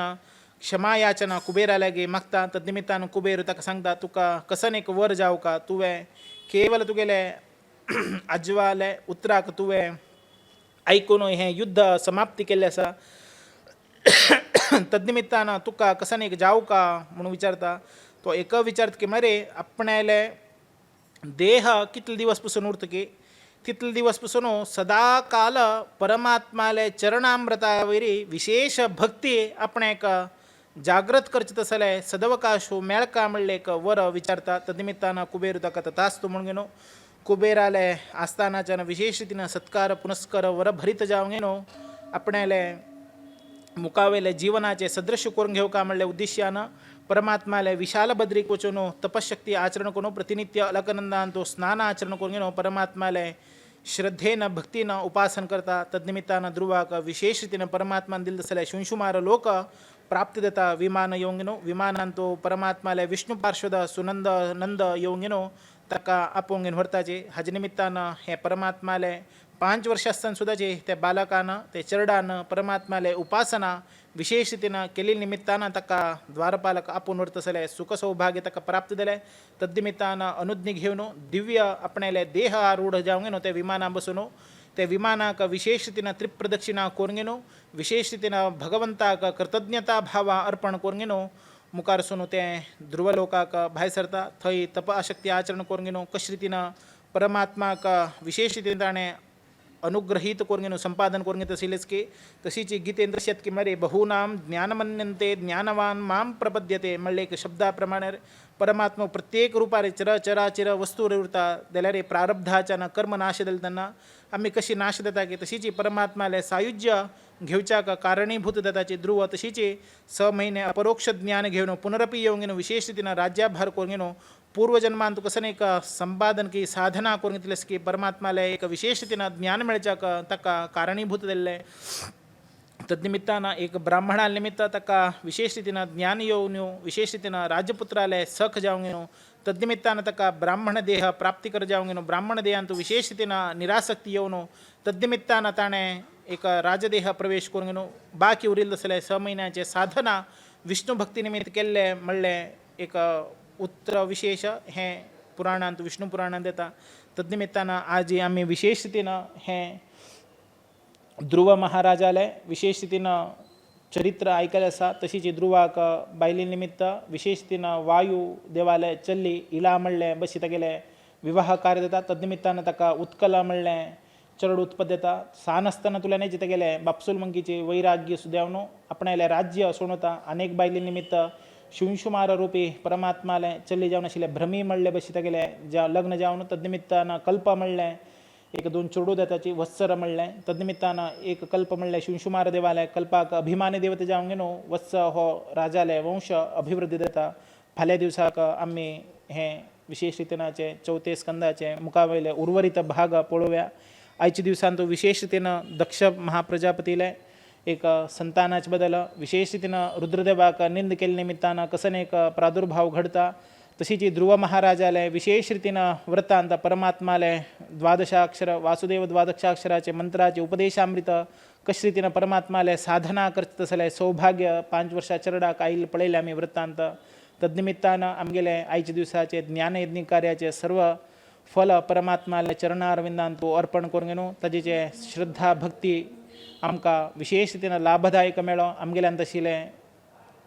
क्षमा याचना कुबेरा लागीं मागता तदनिमित्तान कुबेर ताका सांगता तुका कसन एक वर जावका तुवें केवल तुगेले आजवाले उतराक तुवें आयकून हें युद्ध समाप्ती केल्लें आसा तदनिमित्तान तुका कसन एक जावका म्हणून विचारता तो एक विचारता की मरे आपणाले देह कितले दिवस पसून उरतकी तितले दिवस पसून सदा काल परमात्माले चरणामृता वयरी विशेष भक्ती आपणाक जागृत करचें तसलें सदवकाश मेळका म्हणलें एक वर विचारता तदनिमित्तान कुबेर ताका तथास्तु म्हणून घेनो कुबेराले आस्थानाच्यान विशेष रितीन सत्कार पुनस्कार वर भरीत जावंक घेनो आपणाले मुखावेले जीवनाचे सदृश्य करून घेवका म्हणले उद्देश्यान परमात्माले विशाल बद्रीक वचून तपशक्ती आचरण करून प्रतिनित्य अलकनंदान तो स्नान आचरण करून घेवन परमात्माले श्रद्धेन भक्तीन उपासन करता तदनिमित्तान ध्रुवाक विशेष रितीन परमात्मान दिल तसले शुंशुमार लोक प्राप्त देता विमान येवंक घेनो विमानान तो परमात्माले विष्णू पार्श्वद सुनंद नंद येवंक घेनो ताका आपोवंक घेवन व्हरताचे हाजे निमित्तान हे परमात्माले 5 वर्सां आसतना सुद्दाचे त्या बालकान ते चरडान परमात्माले उपासना विशेष रितीन केल्ले निमित्तान ताका द्वारपालक आपोवन व्हरतसले सुख सौभाग्य ताका प्राप्त जालें तद्निमित्तान अनुज्ञ घेवन दिव्य आपणाले देह आरूढ जावंक घेवन ते विमानान बसून ते विमानाक विशेष रितीन त्रिप्रदक्षिणा करून घेवन विशेष रितीन भगवंताक कृतज्ञता भाव अर्पण करून घेवन मुखार वचून ते ध्रुवलोकाक भायर सरता थंय तप आशक्ती आचरण करून घेवन कशे रितीन परमात्माक विशेष रितीन ताणें अनुग्रहीत करून घेवन संपादन करून घेत आशिल्लेच की तशीच गीतेन तशेंच की मरे बहुनाम ज्ञानमन्यन्ते ज्ञानवान माम प्रपद्यते म्हणले एक शब्दा प्रमाणे परमात्मा प्रत्येक रुपार चराचर वस्तू उरता जाल्यार प्रारब्धाच्यान कर्म नाश जाले तेन्ना आमी कशी नाश जाता की तशीच परमात्माले सायुज्य घेवच्याक कारणीभूत जाताची ध्रुव तशीच 6 म्हयने अपरोक्ष ज्ञान घेवन पुनरपी येवंक घेवन विशेष रितीन राज्याभार करून घेवन पूर्वजन्मान तुका कसं एक संपादन की साधना करून घेतलेस की परमात्माले एक विशेष रितीन ज्ञान मेळच्याक ताका कारणीभूत जाल्लें तदनिमित्तान एक ब्राह्मणा निमित्त ताका विशेष रितीन ज्ञान येवन विशेष रितीन राजपुत्राले सख जावंक घेवन तदनिमित्तान ताका ब्राह्मण देह प्राप्ती कर जावंक घेवन ब्राह्मण देहान तूं विशेष रितीन निरासक्ती येवन तदनिमित्तान ताणें एक राजदेह प्रवेश करून घेवन बाकी उरिल्ले आसले 6 म्हयन्याचे साधना विष्णू भक्ती निमित्त केल्ले म्हणलें एक उत्तर विशेष हें पुराणांत विष्णू पुराणांत येता तदनिमित्तान आज आमी विशेष रितीन हें ध्रुव महाराजाले विशेष रितीन चरित्र आयकलें आसा तशीच ध्रुवाक बायले निमित्त विशेष रितीन वायू देवाले चल्ली इला म्हणलें बशी तागेले विवाह कार्य जाता तदनिमित्तान ताका उत्कला म्हणलें चरड उत्पद येता सान आसतना तुल्यान जे तेगेले बापसूल मंकीचे वैराग्य सुद्यावन आपणाले राज्य सोडता अनेक बायले निमित्त शुंशुमार रूपी परमात्माले चल्ली जावन आशिल्ले भ्रमी म्हणले बशी तागेले लग्न जावन तदनिमित्तान कल्प म्हणलें एक 2 चेडूं देताची वत्सर म्हणलें तदनिमित्तान एक कल्प म्हणलें शुंशुमार देवाले कल्पाक अभिमानी देवता जावंक घेवन वत्स हो राजाले वंश अभिवृद्धी देता फाल्यां दिवसाक आमी हें विशेष रितीनाचे 4 स्कंदाचे मुखावयले उर्वरित भाग पळोवया आयच्या दिवसान तो विशेष रितीन दक्ष महाप्रजापतीले एक संतानाचे बदल विशेष रितीन रुद्रदेवाक निंद केल्ले निमित्तान कसन एक प्रादुर्भाव घडता तशीच ध्रुव महाराजाले विशेष रितीन व्रतांत परमात्माले 12 अक्षर वासुदेव 12 अक्षराचे मंत्राचे उपदेशामृत कशे रितीन परमात्माले साधना करता तसले सौभाग्य 5 वर्सां चरडाक आयिल्ले पळयले आमी व्रतांत तदनिमित्तान आमगेले आयच्या दिवसाचे ज्ञानयज्ञ कार्याचे सर्व फल परमात्माले चरणारविंदांत तूं अर्पण करून घेवन ताजेचे श्रद्धा भक्ती आमकां विशेष रितीन लाभदायक मेळो आमगेल्यान तशिलें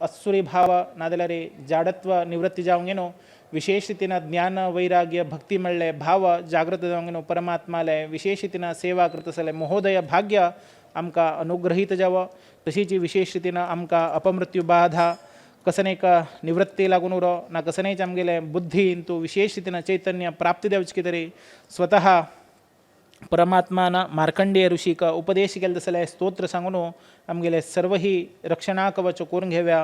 अस्सुरी भाव नाजाल्यार जाडत्व निवृत्ती जावंक घेवन विशेष रितीन ज्ञान वैराग्य भक्ती म्हणले भाव जागृत जावंक घेवन परमात्माले विशेष रितीन सेवा करता आसले महोदय भाग्य आमकां अनुग्रहीत जावं तशीच विशेष रितीन आमकां अपमृत्यू बाधा कसनेक निवृत्ती लागून उरो ना कसनेच आमगेले बुद्धीन तूं विशेष रितीन चैतन्य प्राप्ती देवची तरी स्वतः परमात्मान मार्कंडेय ऋषीक उपदेश केले तसले स्तोत्र सांगून आमगेले सर्व ही रक्षणा कवच करून घेवया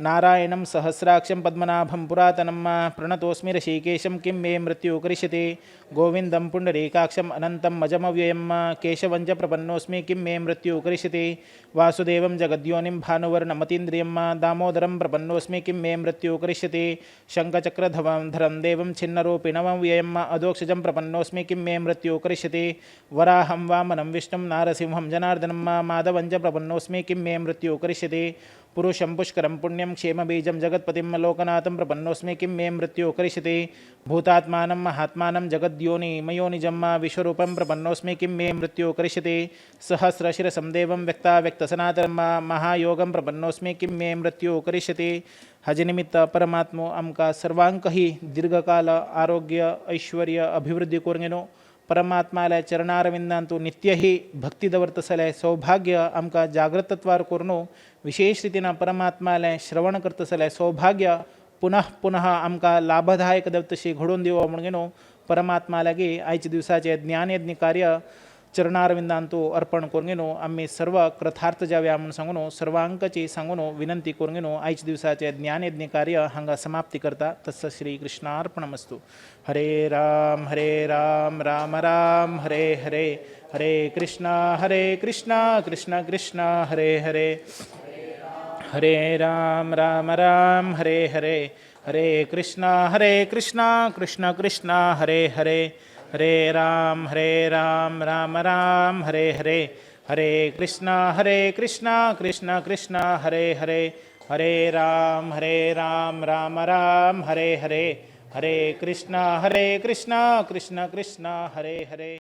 नारायणं सहस्राक्षं पद्मनाभं पुरातनं प्रणतोऽस्मि ऋषिकेशं किं मे मृत्युः करिष्यति गोविन्दं पुण्डरीकाक्षम् अनन्तं मजमव्ययं केशवं च प्रपन्नोऽस्मि किं मे मृत्युः करिष्यति वासुदेवं जगद्योनिं भानुवर्णमतीन्द्रियं दामोदरं प्रपन्नोऽस्मि किं मे मृत्युः करिष्यति शङ्खचक्रधरं देवं छिन्नरूपिणमव्ययम् अधोक्षजं प्रपन्नोऽस्मि किं मे मृत्युः करिष्यति वराहं वामनं विष्णुं नारसिंहं जनार्दनं माधवं च प्रपन्नोऽस्मि किं मे मृत्युः करिष्यति पुरुषं पुष्करं पुण्यं क्षेमबीजं जगत्पतिं लोकनाथं प्रपन्नोऽस्मि किं मे मृत्युः करिष्यति भूतात्मानं महात्मानं जगद्योनिमयोनिजं विश्वरूपं प्रपन्नोऽस्मि किं मे मृत्युः करिष्यति सहस्रशिरसं देवं व्यक्ताव्यक्तसनातनं महायोगं प्रपन्नोऽस्मि किं मे मृत्युः करिष्यति हजनिमित्त परमात्मो आमका सर्वांक ही दीर्घकाल आरोग्य ऐश्वर्य अभिवृद्धी कोरंगेनो परमात्माला चरणारविंदांतू नित्य ही भक्ती दवर्तसले सौभाग्य आमका जागृतत्वार कोरनो विशेष रीतीनं परमात्माला श्रवण करतसले सौभाग्य पुनः पुनः आमका लाभदायक देवतशी घडून दिवो म्हणून परमात्मा लागी आयच्या दिवसाचे ज्ञानयज्ञ कार्य चरणारविंदांतू अर्पण करूंगेनो आम्ही सर्व कृतार्थ जाव्या म्हणून सांगून सर्वांकाची सांगून विनंती करूंगेनो आयच्या दिवसाचे ज्ञानयज्ञ कार्य हांगा समाप्ती करता तत्स श्री कृष्णार्पणमस्तु हरे राम राम राम हरे हरे हरे कृष्णा कृष्ण कृष्ण हरे हरे हरे राम राम हरे हरे हरे कृष्णा कृष्ण कृष्ण हरे हरे हरे राम राम हरे हरे हरे कृष्णा कृष्ण कृष्ण हरे हरे हरे राम राम हरे हरे हरे कृष्णा कृष्ण कृष्ण हरे हरे।